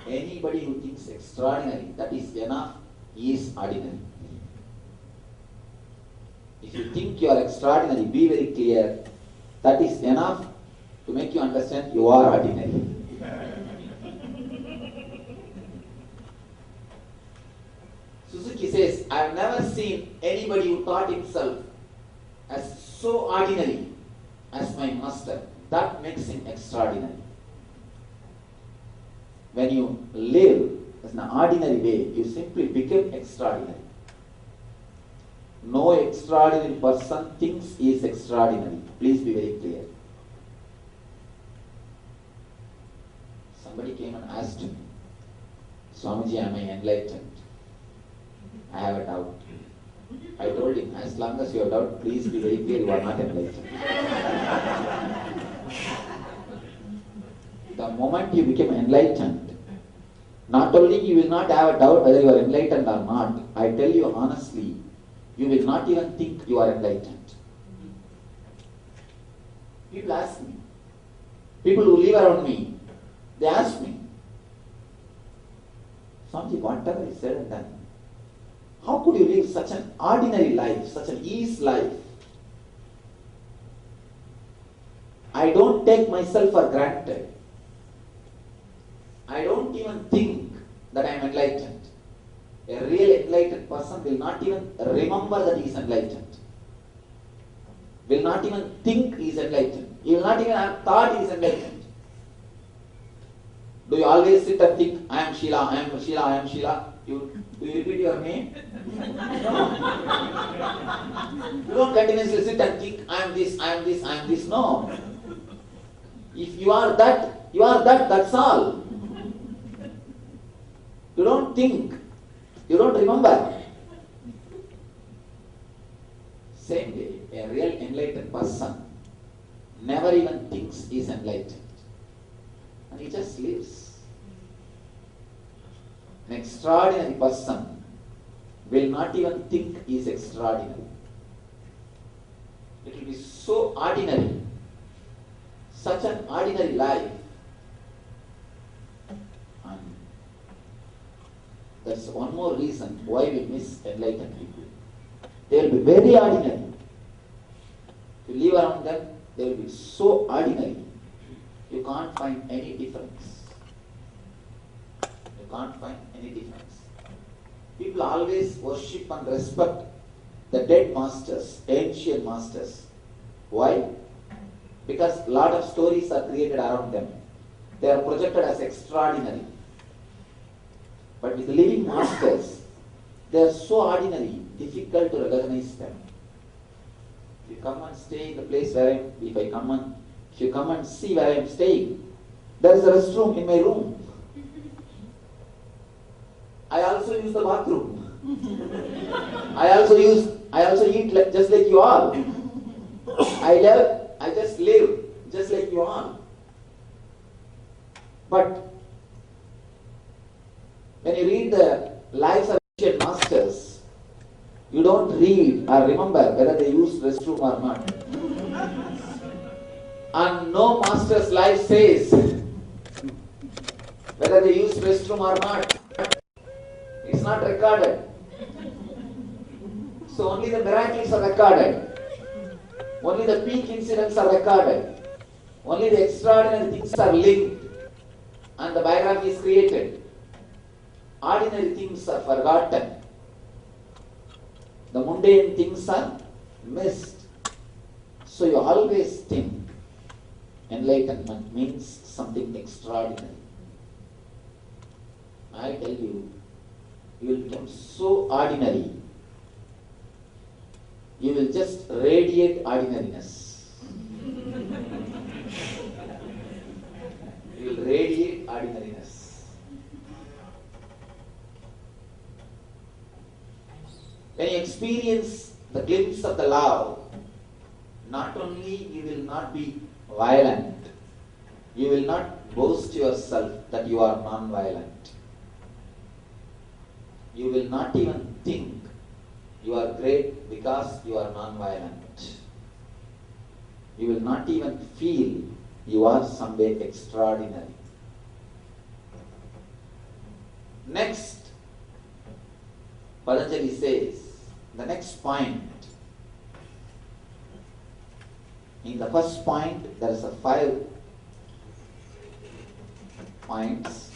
anybody who thinks extraordinary, that is enough, he is ordinary. If you think you are extraordinary, be very clear, that is enough to make you understand you are ordinary. Suzuki says, I have never seen anybody who thought himself as so ordinary as my master. That makes him extraordinary. When you live in an ordinary way, you simply become extraordinary. No extraordinary person thinks he is extraordinary. Please be very clear. Somebody came and asked me, Swamiji, am I enlightened? I have a doubt. I told him, as long as you have doubt, please be very clear, you are not enlightened. The moment you become enlightened, not only you will not have a doubt whether you are enlightened or not, I tell you honestly, you will not even think you are enlightened. People ask me, people who live around me, they ask me, Swamiji, whatever is said and done, how could you live such an ordinary life, such an ease life? I don't take myself for granted. I don't even think that I am enlightened. A real enlightened person will not even remember that he is enlightened. Will not even think he is enlightened. He will not even have thought he is enlightened. Do you always sit and think, I am Sheila, I am Sheila, I am Sheila? Do you repeat your name? No. You don't continuously sit and think, I am this, I am this, I am this. No. If you are that, that's all. You don't think. You don't remember. Same way, a real enlightened person never even thinks he is enlightened. And he just lives. An extraordinary person will not even think he is extraordinary. It will be so ordinary, such an ordinary life. And that's one more reason why we miss enlightened people. They will be very ordinary. If you live around them, they will be so ordinary. You can't find any difference. You can't find any difference. People always worship and respect the dead masters, ancient masters. Why? Because a lot of stories are created around them. They are projected as extraordinary. But with living masters, they are so ordinary, difficult to recognize them. If you come and stay in the place where if you come and see where I am staying, there is a restroom in my room. I also use the bathroom. I also eat just like you all. I just live just like you all. But when you read the lives of ancient masters, you don't read or remember whether they used restroom or not. And no master's life says whether they used restroom or not. It's not recorded. So only the miracles are recorded. Only the peak incidents are recorded. Only the extraordinary things are linked. And the biography is created. Ordinary things are forgotten. The mundane things are missed. So you always think enlightenment means something extraordinary. I tell you, you will become so ordinary. You will just radiate ordinariness. You will radiate ordinariness. When you experience the glimpse of the love, not only you will not be violent, you will not boast yourself that you are non-violent. You will not even think you are great because you are non-violent. You will not even feel you are some way extraordinary. Next, Patanjali says, the next point. In the first point, there is a 5 points.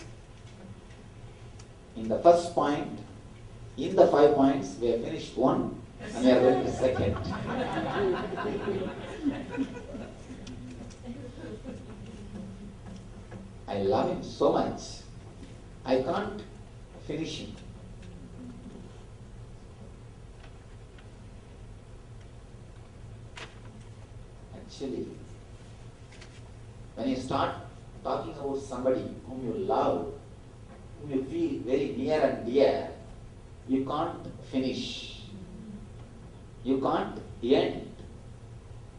In the first point, in the 5 points, we have finished 1 and we are going to second. I love him so much. I can't finish him. Actually, when you start talking about somebody whom you love, whom you feel very near and dear, you can't finish. You can't end.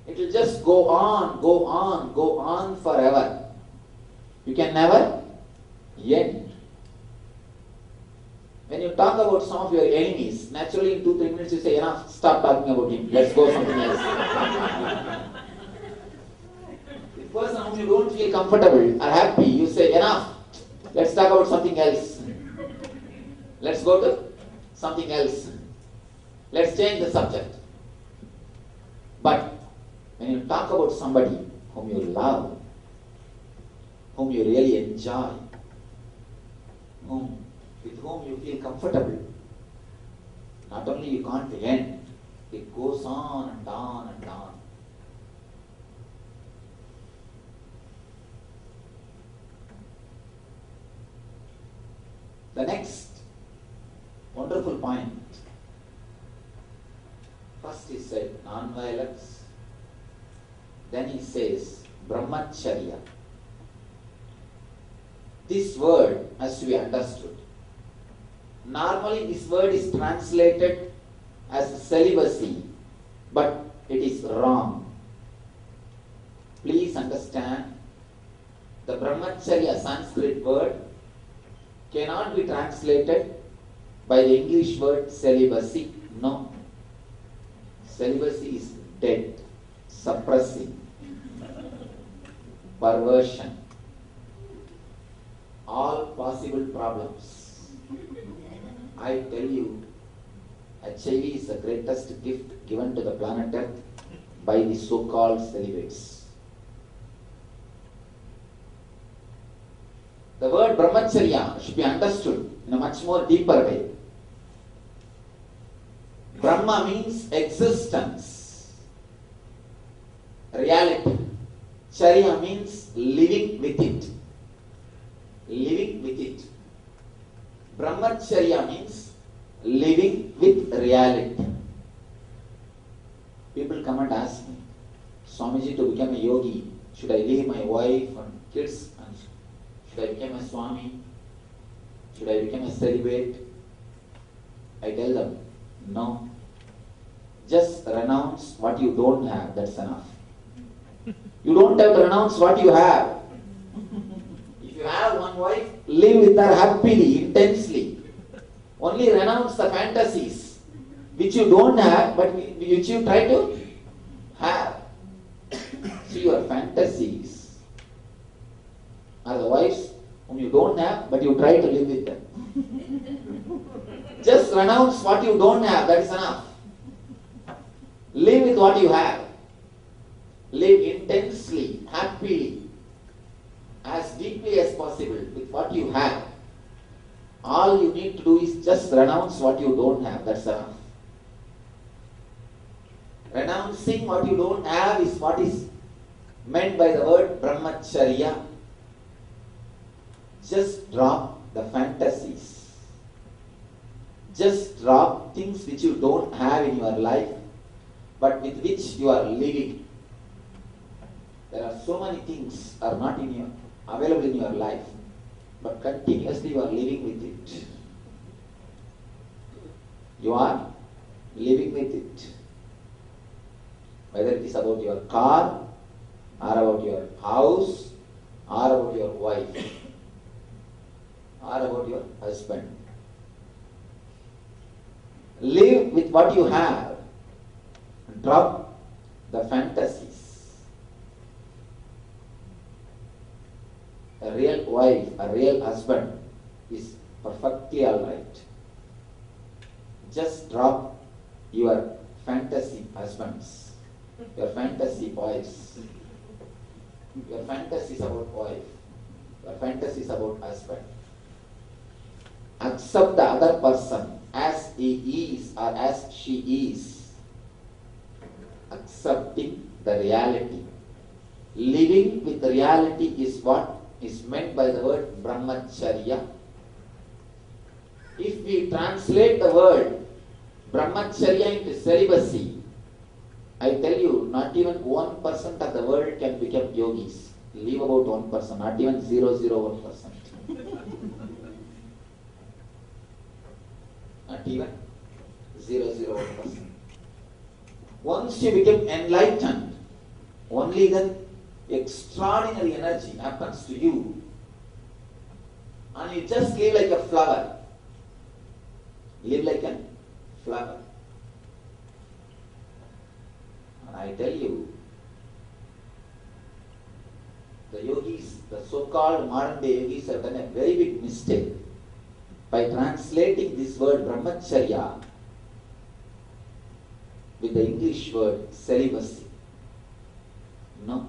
It will just go on, go on, go on forever. You can never end. When you talk about some of your enemies, naturally in 2-3 minutes you say, enough, stop talking about him, let's go something else. The person whom you don't feel comfortable or happy, you say, enough, let's talk about something else. Let's go to something else. Let's change the subject. But when you talk about somebody whom you love, whom you really enjoy, with whom you feel comfortable, not only you can't end, it goes on and on and on. The next wonderful point, first he said non-violence, then he says brahmacharya. This word has to be understood. Normally this word is translated as celibacy, but it is wrong. Please understand, the brahmacharya Sanskrit word cannot be translated by the English word celibacy. No. Celibacy is dead, suppressing, perversion, all possible problems. I tell you, HIV is the greatest gift given to the planet Earth by the so-called celibates. The word brahmacharya should be understood in a much more deeper way. Brahma means existence, reality. Charya means living with it. Living with it. Brahmacharya means living with reality. People come and ask me, Swamiji, to become a yogi, should I leave my wife and kids? And should I become a Swami? Should I become a celibate? I tell them, no. Just renounce what you don't have, that's enough. You don't have to renounce what you have. If you have one wife, live with her happily, intensely. Only renounce the fantasies which you don't have, but which you try to have. See, your fantasies are the wives whom you don't have, but you try to live with them. Just renounce what you don't have, that is enough. Live with what you have. Live intensely, happily, as deeply as possible with what you have. All you need to do is just renounce what you don't have, that's enough. Renouncing what you don't have is what is meant by the word brahmacharya. Just drop the fantasies. Just drop things which you don't have in your life, but with which you are living. There are so many things are not available in your life, but continuously you are living with it. You are living with it. Whether it is about your car, or about your house, or about your wife, or about your husband. Live with what you have. Drop the fantasies. A real wife, a real husband is perfectly alright. Just drop your fantasy husbands, your fantasy wives, your fantasies about wife, your fantasies about husband. Accept the other person as he is or as she is. Accepting the reality. Living with the reality is what is meant by the word brahmacharya. If we translate the word brahmacharya into celibacy, I tell you, not even 1% of the world can become yogis. Leave about 1%, not even 0.001%. Not even 0.001%. Once you become enlightened, only then extraordinary energy happens to you, and you just live like a flower. Live like a flower. And I tell you, the yogis, the so-called modern day yogis have done a very big mistake by translating this word brahmacharya with the English word celibacy. No.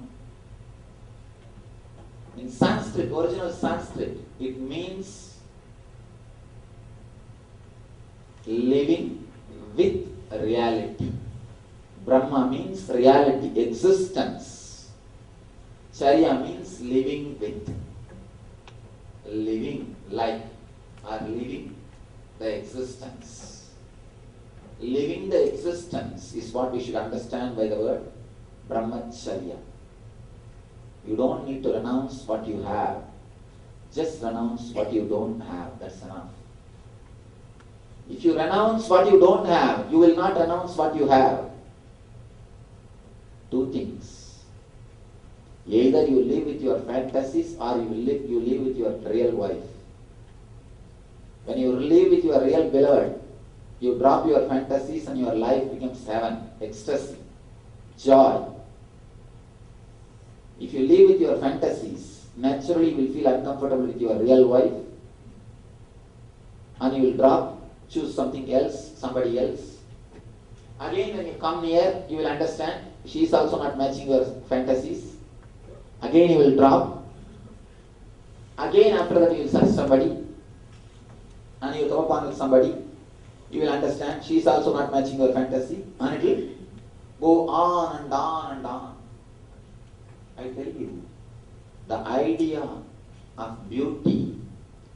In Sanskrit, original Sanskrit, it means living with reality. Brahma means reality, existence. Charya means living with. Living like or living the existence. Living the existence is what we should understand by the word brahmacharya. You don't need to renounce what you have. Just renounce what you don't have. That's enough. If you renounce what you don't have, you will not renounce what you have. Two things. Either you live with your fantasies or you live with your real wife. When you live with your real beloved, you drop your fantasies and your life becomes heaven, ecstasy, joy. If you live with your fantasies, naturally you will feel uncomfortable with your real wife, and you will choose something else, somebody else. Again, when you come near, you will understand she is also not matching your fantasies. Again, you will drop. Again, after that, you will search somebody, and you will come upon with somebody. You will understand she is also not matching your fantasy, and it will go on and on and on. I tell you, the idea of beauty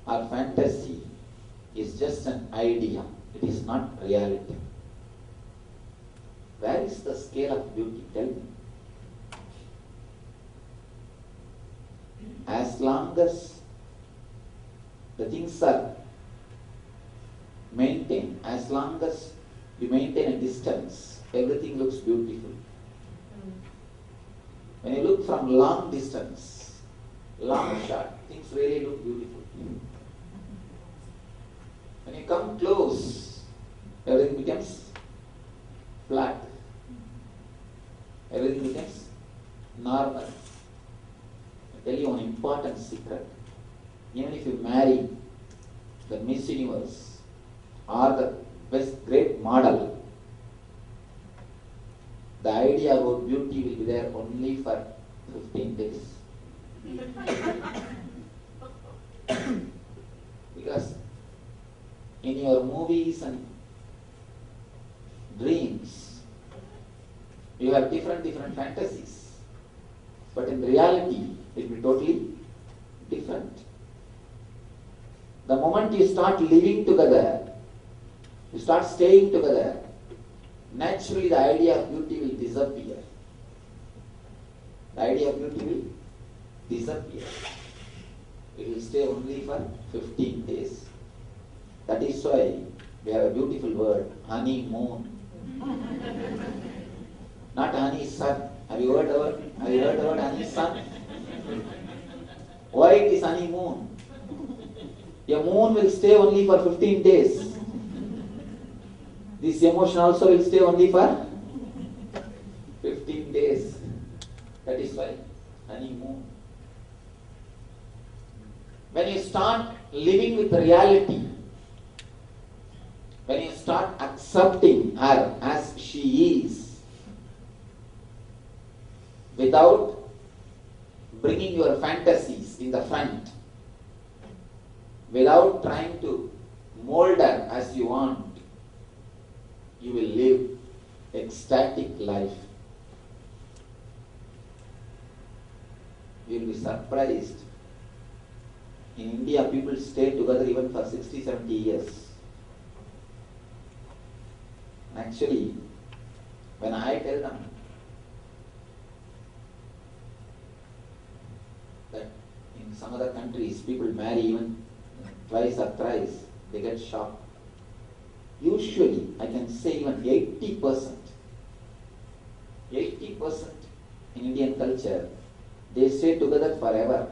or fantasy is just an idea. It is not reality. Where is the scale of beauty? Tell me. As long as the things are maintained, as long as you maintain a distance, everything looks beautiful. When you look from long distance, long shot, things really look beautiful. When you come close, everything becomes flat. Everything becomes normal. I tell you one important secret. Even if you marry the Miss Universe or the best great model, the idea about beauty will be there only for 15 days. Because in your movies and dreams, you have different fantasies. But in reality, it will be totally different. The moment you start living together, you start staying together, naturally the idea of beauty will disappear. The idea of beauty will disappear. It will stay only for 15 days. That is why we have a beautiful word, honeymoon. Not honey sun. Have you heard the word honey sun? Why it is honeymoon? Your moon will stay only for 15 days. This emotion also will stay only for 15 days. That is why honeymoon. When you start living with reality, when you start accepting her as she is, without bringing your fantasies in the front, without trying to mold her as you want, you will live ecstatic life. You will be surprised. In India, people stay together even for 60, 70 years. Actually, When I tell them that in some other countries people marry even twice or thrice, they get shocked. Usually, I can say even 80% in Indian culture, they stay together forever.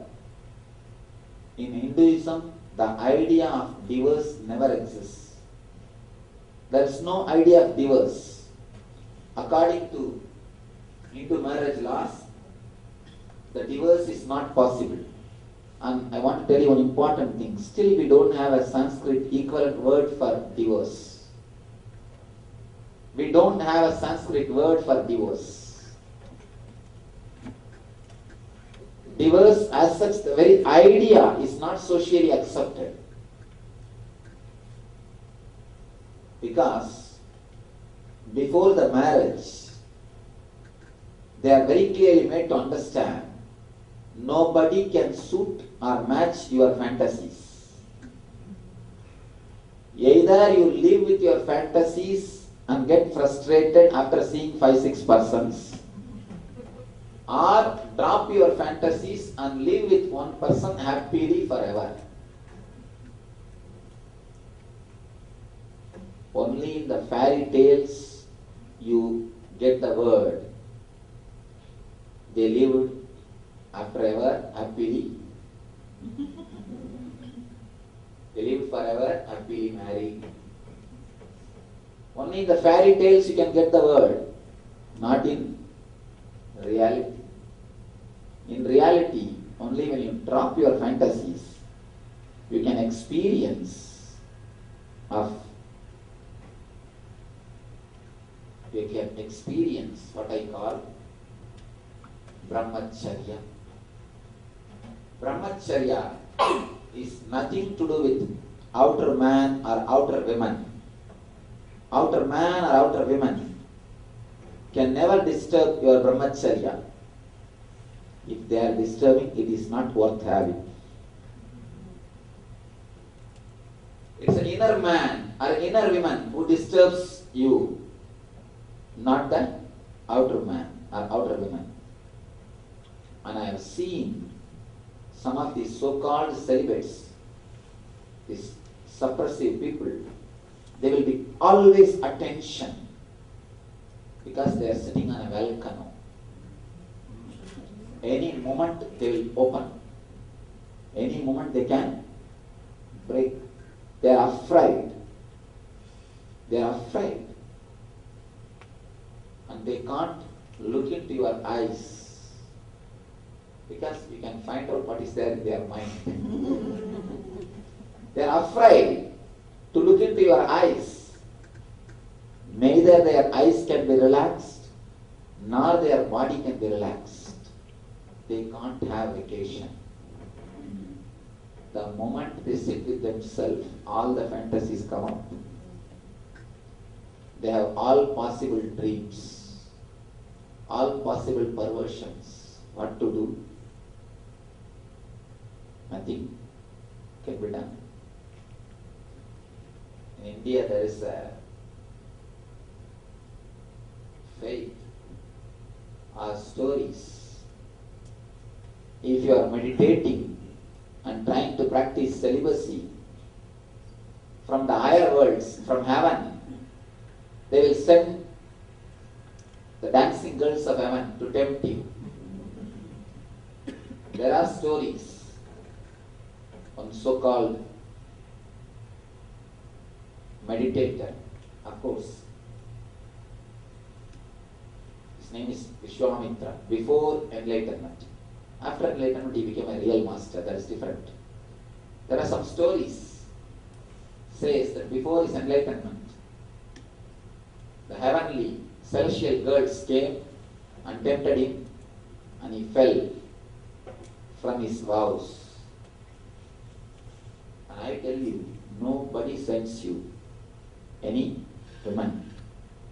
In Hinduism, the idea of divorce never exists. There is no idea of divorce. According to Hindu marriage laws, the divorce is not possible. And I want to tell you one important thing. Still, we don't have a Sanskrit equivalent word for divorce. We don't have a Sanskrit word for divorce. Divorce as such, the very idea is not socially accepted. Because before the marriage, they are very clearly made to understand nobody can suit or match your fantasies. Either you live with your fantasies and get frustrated after seeing 5-6 persons, or drop your fantasies and live with one person happily forever. Only in the fairy tales you get the word. They lived forever happily. They lived forever happily married. Only in the fairy tales you can get the word, not in reality. In reality, only when you drop your fantasies, you can experience what I call Brahmacharya. Brahmacharya is nothing to do with outer man or outer woman. Outer man or outer woman can never disturb your Brahmacharya. If they are disturbing, it is not worth having. It's an inner man or inner woman who disturbs you, not the outer man or outer woman. And I have seen some of these so-called celibates, these suppressive people, they will be always attention because they are sitting on a volcano. Any moment they will open. Any moment they can break. They are afraid. They are afraid. And they can't look into your eyes because you can find out what is there in their mind. They are afraid to look into your eyes. Neither their eyes can be relaxed, nor their body can be relaxed. They can't have vacation. The moment they sit with themselves, all the fantasies come up. They have all possible dreams, all possible perversions. What to do? Nothing can be done. In India, there is a faith or stories. If you are meditating and trying to practice celibacy, from the higher worlds, from heaven, they will send the dancing girls of heaven to tempt you. There are stories on so-called meditator, of course. His name is Vishwamitra, before enlightenment. After enlightenment, he became a real master. That is different. There are some stories. Says that before his enlightenment, the heavenly celestial girls came and tempted him, and he fell from his vows. And I tell you, nobody sends you any woman.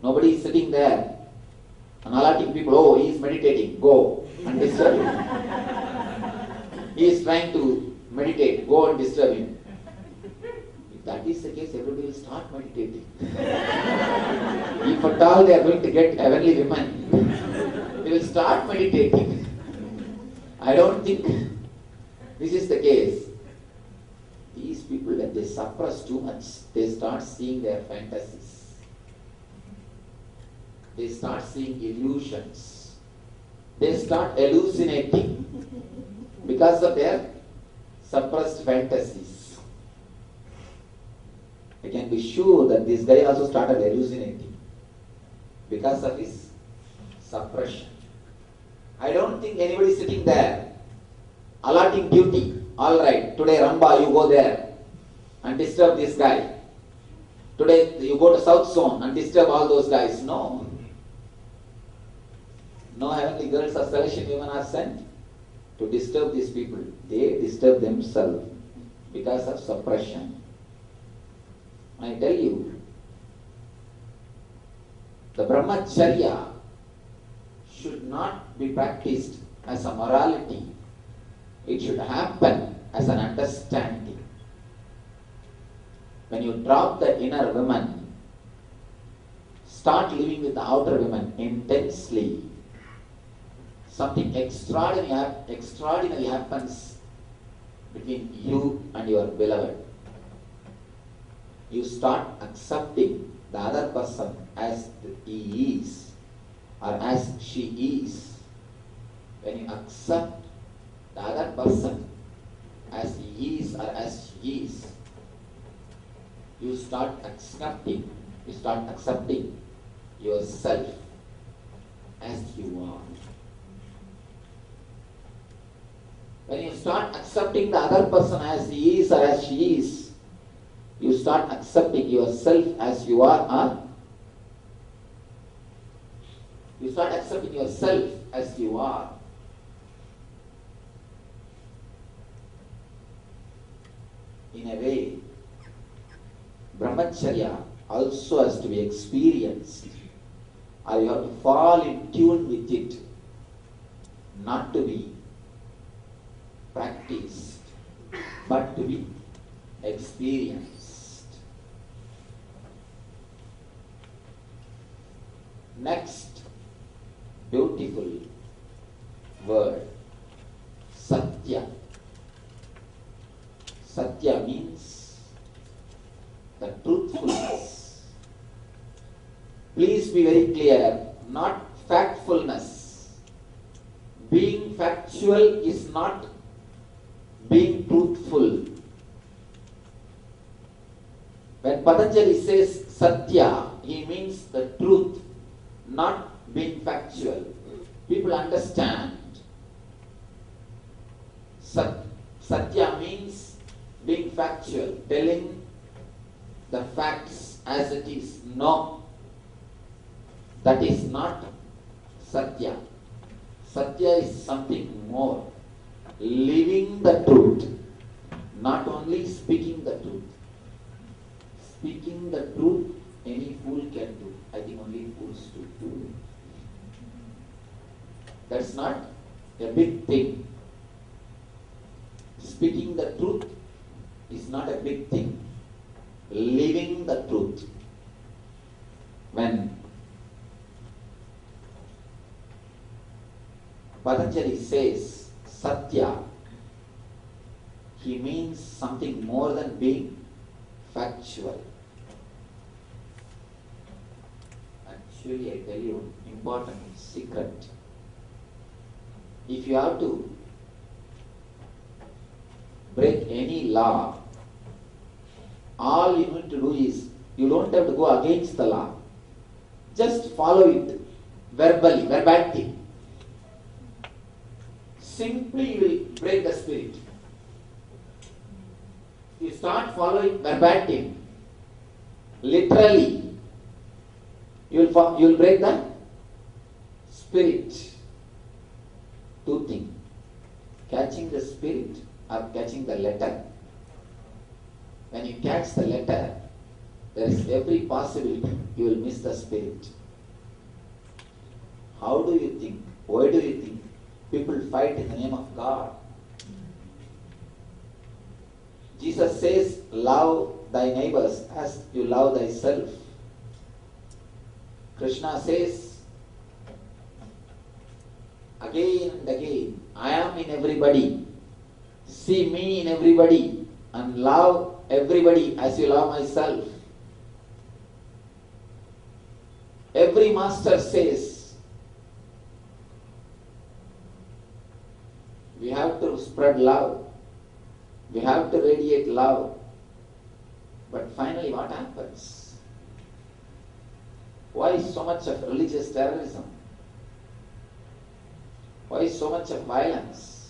Nobody is sitting there and alerting people, oh, he is meditating, go and disturb him. He is trying to meditate, go and disturb him. If that is the case, everybody will start meditating. If at all they are going to get heavenly women, they will start meditating. I don't think this is the case. These people, when they suppress too much, they start seeing their fantasies. They start seeing illusions. They start hallucinating because of their suppressed fantasies. I can be sure that this guy also started hallucinating because of his suppression. I don't think anybody sitting there allotting duty. All right, today Ramba, you go there and disturb this guy. Today you go to South Zone and disturb all those guys. No. No heavenly girls or celestial women are sent to disturb these people. They disturb themselves because of suppression. I tell you, the brahmacharya should not be practiced as a morality. It should happen as an understanding. When you drop the inner woman, start living with the outer woman intensely. Something extraordinary happens between you and your beloved. You start accepting the other person as he is or as she is. When you accept the other person as he is or as she is, you start accepting yourself as you are. When you start accepting the other person as he is or as she is, you start accepting yourself as you are, or you start accepting yourself as you are. In a way, brahmacharya also has to be experienced, or you have to fall in tune with it, not to be practiced, but to be experienced. Next beautiful word, Satya. Satya means the truthfulness. Please be very clear, not factfulness. Being factual is not being truthful. When Patanjali says Satya, he means the truth, not being factual. People understand. Satya means being factual, telling the facts as it is. No, that is not Satya. Satya is something more. Living the truth, not only speaking the truth. Speaking the truth, any fool can do. I think only fools do. That's not a big thing. Speaking the truth is not a big thing. Living the truth. When Patanjali says Satya, he means something more than being factual. Actually, I tell you, important secret. If you have to break any law, all you need to do is, you don't have to go against the law. Just follow it verbally, verbatim. Simply you will break the spirit. You start following verbatim, literally, you will break the spirit. Two things, catching the spirit or catching the letter. When you catch the letter, there is every possibility you will miss the spirit. How do you think? Why do you think people fight in the name of God? Jesus says, love thy neighbors as you love thyself. Krishna says again and again, I am in everybody. See me in everybody and love everybody as you love myself. Every master says we have to spread love. We have to radiate love. But finally what happens? Why so much of religious terrorism? Why so much of violence?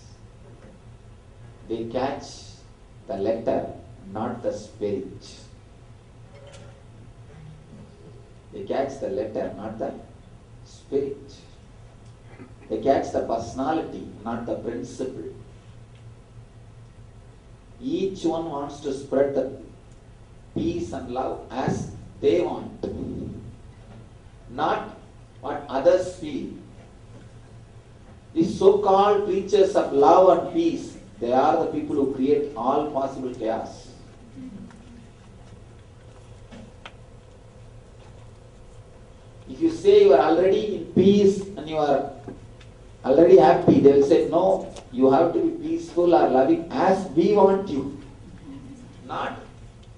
They catch the letter, not the spirit. They catch the letter, not the spirit. They catch the personality, not the principle. Each one wants to spread the peace and love as they want, not what others feel. These so-called preachers of love and peace, they are the people who create all possible chaos. If you say you are already in peace and you are already happy, they will say, no, you have to be peaceful or loving as we want you, not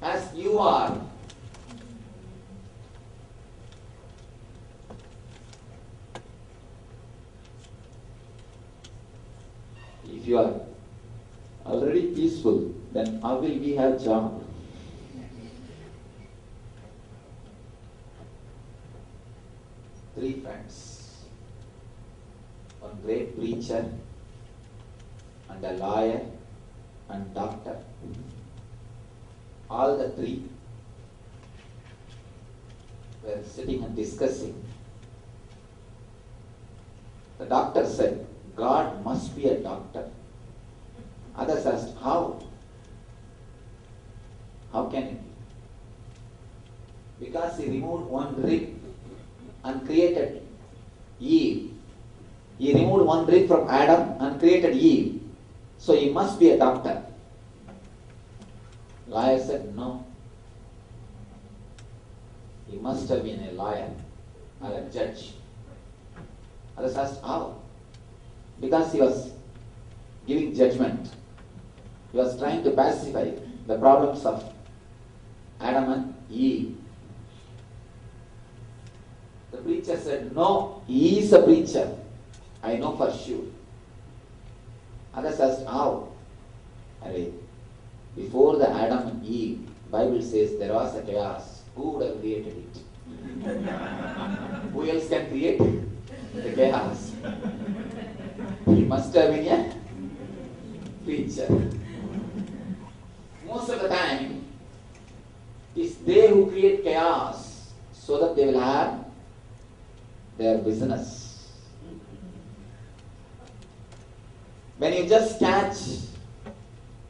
as you are. If you are already peaceful, then how will we have joy? Three friends, one great preacher and a lawyer and doctor. All the three were sitting and discussing. The doctor said, God must be a doctor. Others asked, how? How can it be? Because he removed one rib and created Eve. He removed one rib from Adam and created Eve. So he must be a doctor. Lawyer said, no. He must have been a lawyer or a judge. Others asked, how? Because he was giving judgment. He was trying to pacify the problems of Adam and Eve. The preacher said, no, he is a preacher. I know for sure. Others asked, how? Before the Adam and Eve, Bible says there was a chaos. Who would have created it? Who else can create the chaos? He must have been a preacher. Most of the time, it's they who create chaos so that they will have their business. When you just catch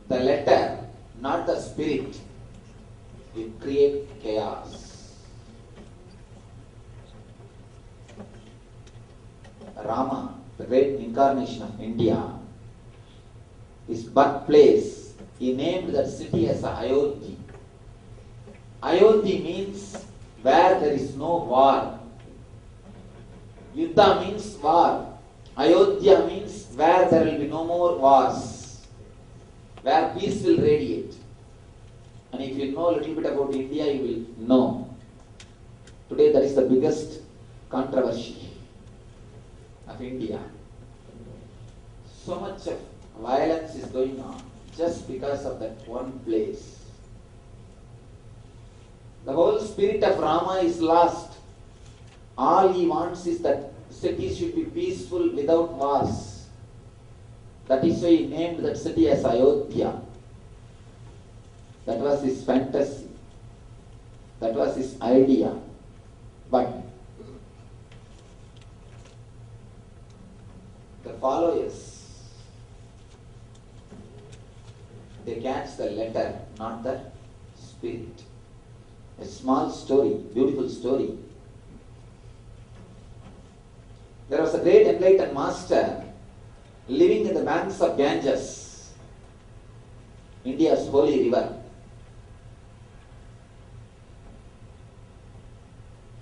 the letter, not the spirit, you create chaos. Rama, the great incarnation of India, his birthplace, he named that city as Ayodhya. Ayodhya means where there is no war. Yuddha means war. Ayodhya means where there will be no more wars, where peace will radiate. And if you know a little bit about India, you will know. Today that is the biggest controversy of India. So much of violence is going on just because of that one place. The whole spirit of Rama is lost. All he wants is that city should be peaceful without wars. That is why he named that city as Ayodhya. That was his fantasy. That was his idea. But the followers, they catch the letter, not the spirit. A small story, beautiful story. There was a great enlightened master living in the banks of Ganges, India's holy river.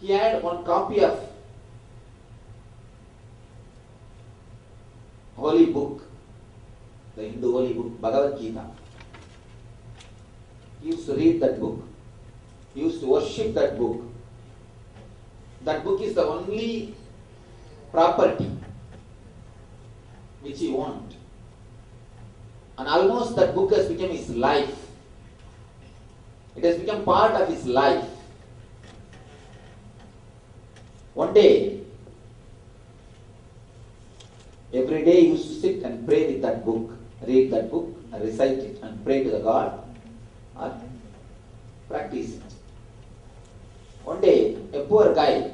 he had one copy of holy book, the Hindu holy book, Bhagavad Gita. He used to read that book. He used to worship that book. That book is the only property which he owned. And almost that book has become his life. It has become part of his life. One day, every day he used to sit and pray with that book, read that book, and recite it, and pray to the God, or practice it. One day, a poor guy,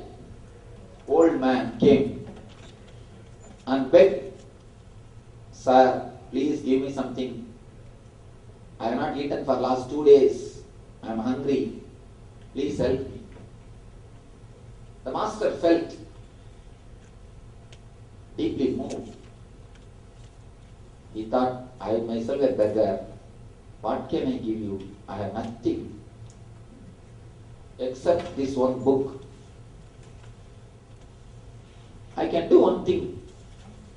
old man, came and begged, "Sir, please give me something. I have not eaten for last 2 days. I am hungry. Please help me." The master felt deeply moved. He thought, "I myself a beggar. What can I give you? I have nothing except this one book. I can do one thing.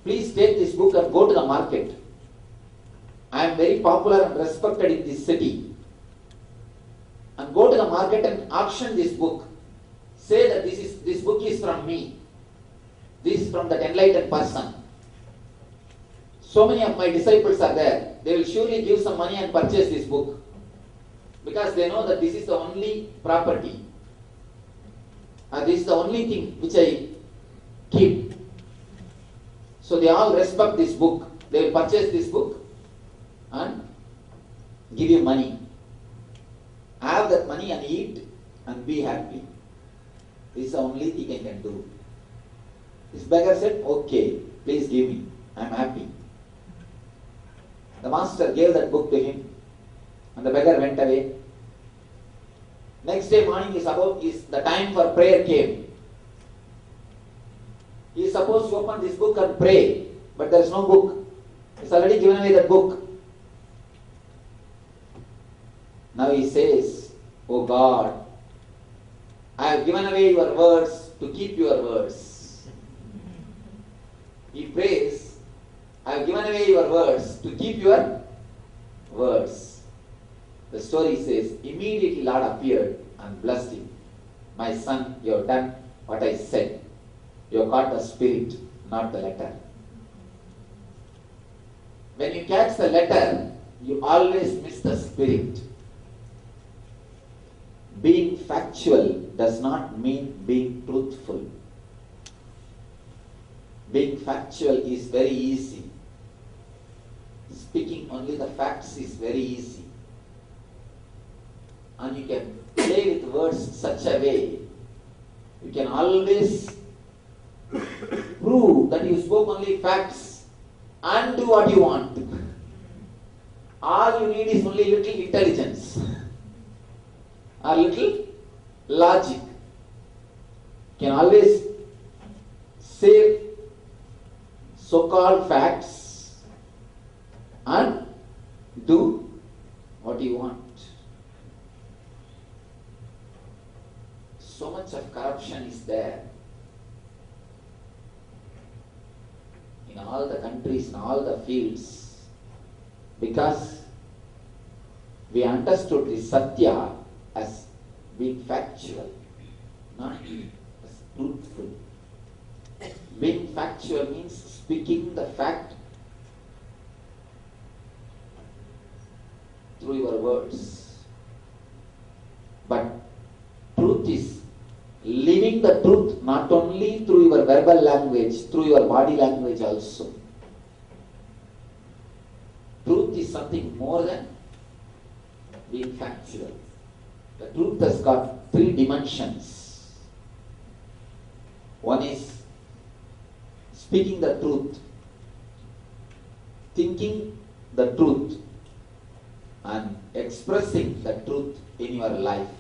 Please take this book and go to the market. I am very popular and respected in this city. And go to the market and auction this book. Say that this book is from me. This is from that enlightened person. So many of my disciples are there. They will surely give some money and purchase this book. Because they know that this is the only property. And this is the only thing which I keep. So they all respect this book. They will purchase this book and give you money. Have that money and eat and be happy. This is the only thing I can do." This beggar said, "Okay, please give me. I am happy." The master gave that book to him, and the beggar went away. Next day morning is the time for prayer came. He is supposed to open this book and pray, but there is no book. He's already given away that book. Now he says, "Oh God, I have given away your words to keep your words." He prays, "I have given away your words to keep your words." The story says, immediately Lord appeared and blessed him. "My son, you have done what I said. You have got the spirit, not the letter." When you catch the letter, you always miss the spirit. Being factual does not mean being truthful. Being factual is very easy. Speaking only the facts is very easy. And you can play with words such a way, you can always prove that you spoke only facts and do what you want. All you need is only little intelligence or little logic. You can always say so-called facts and do what you want. So much of corruption is there in all the countries, in all the fields, because we understood the Satya as being factual, not as truthful. Being factual means speaking the fact through your words. But truth is living the truth not only through your verbal language, through your body language also. Truth is something more than being factual. The truth has got 3 dimensions. One is speaking the truth, thinking the truth, and expressing the truth in your life.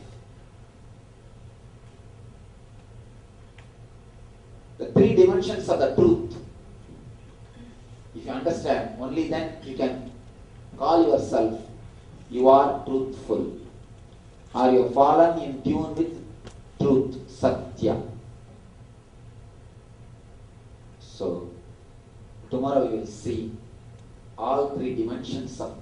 The 3 dimensions of the truth, if you understand, only then you can call yourself, you are truthful, or you have fallen in tune with truth, Satya. dimensions of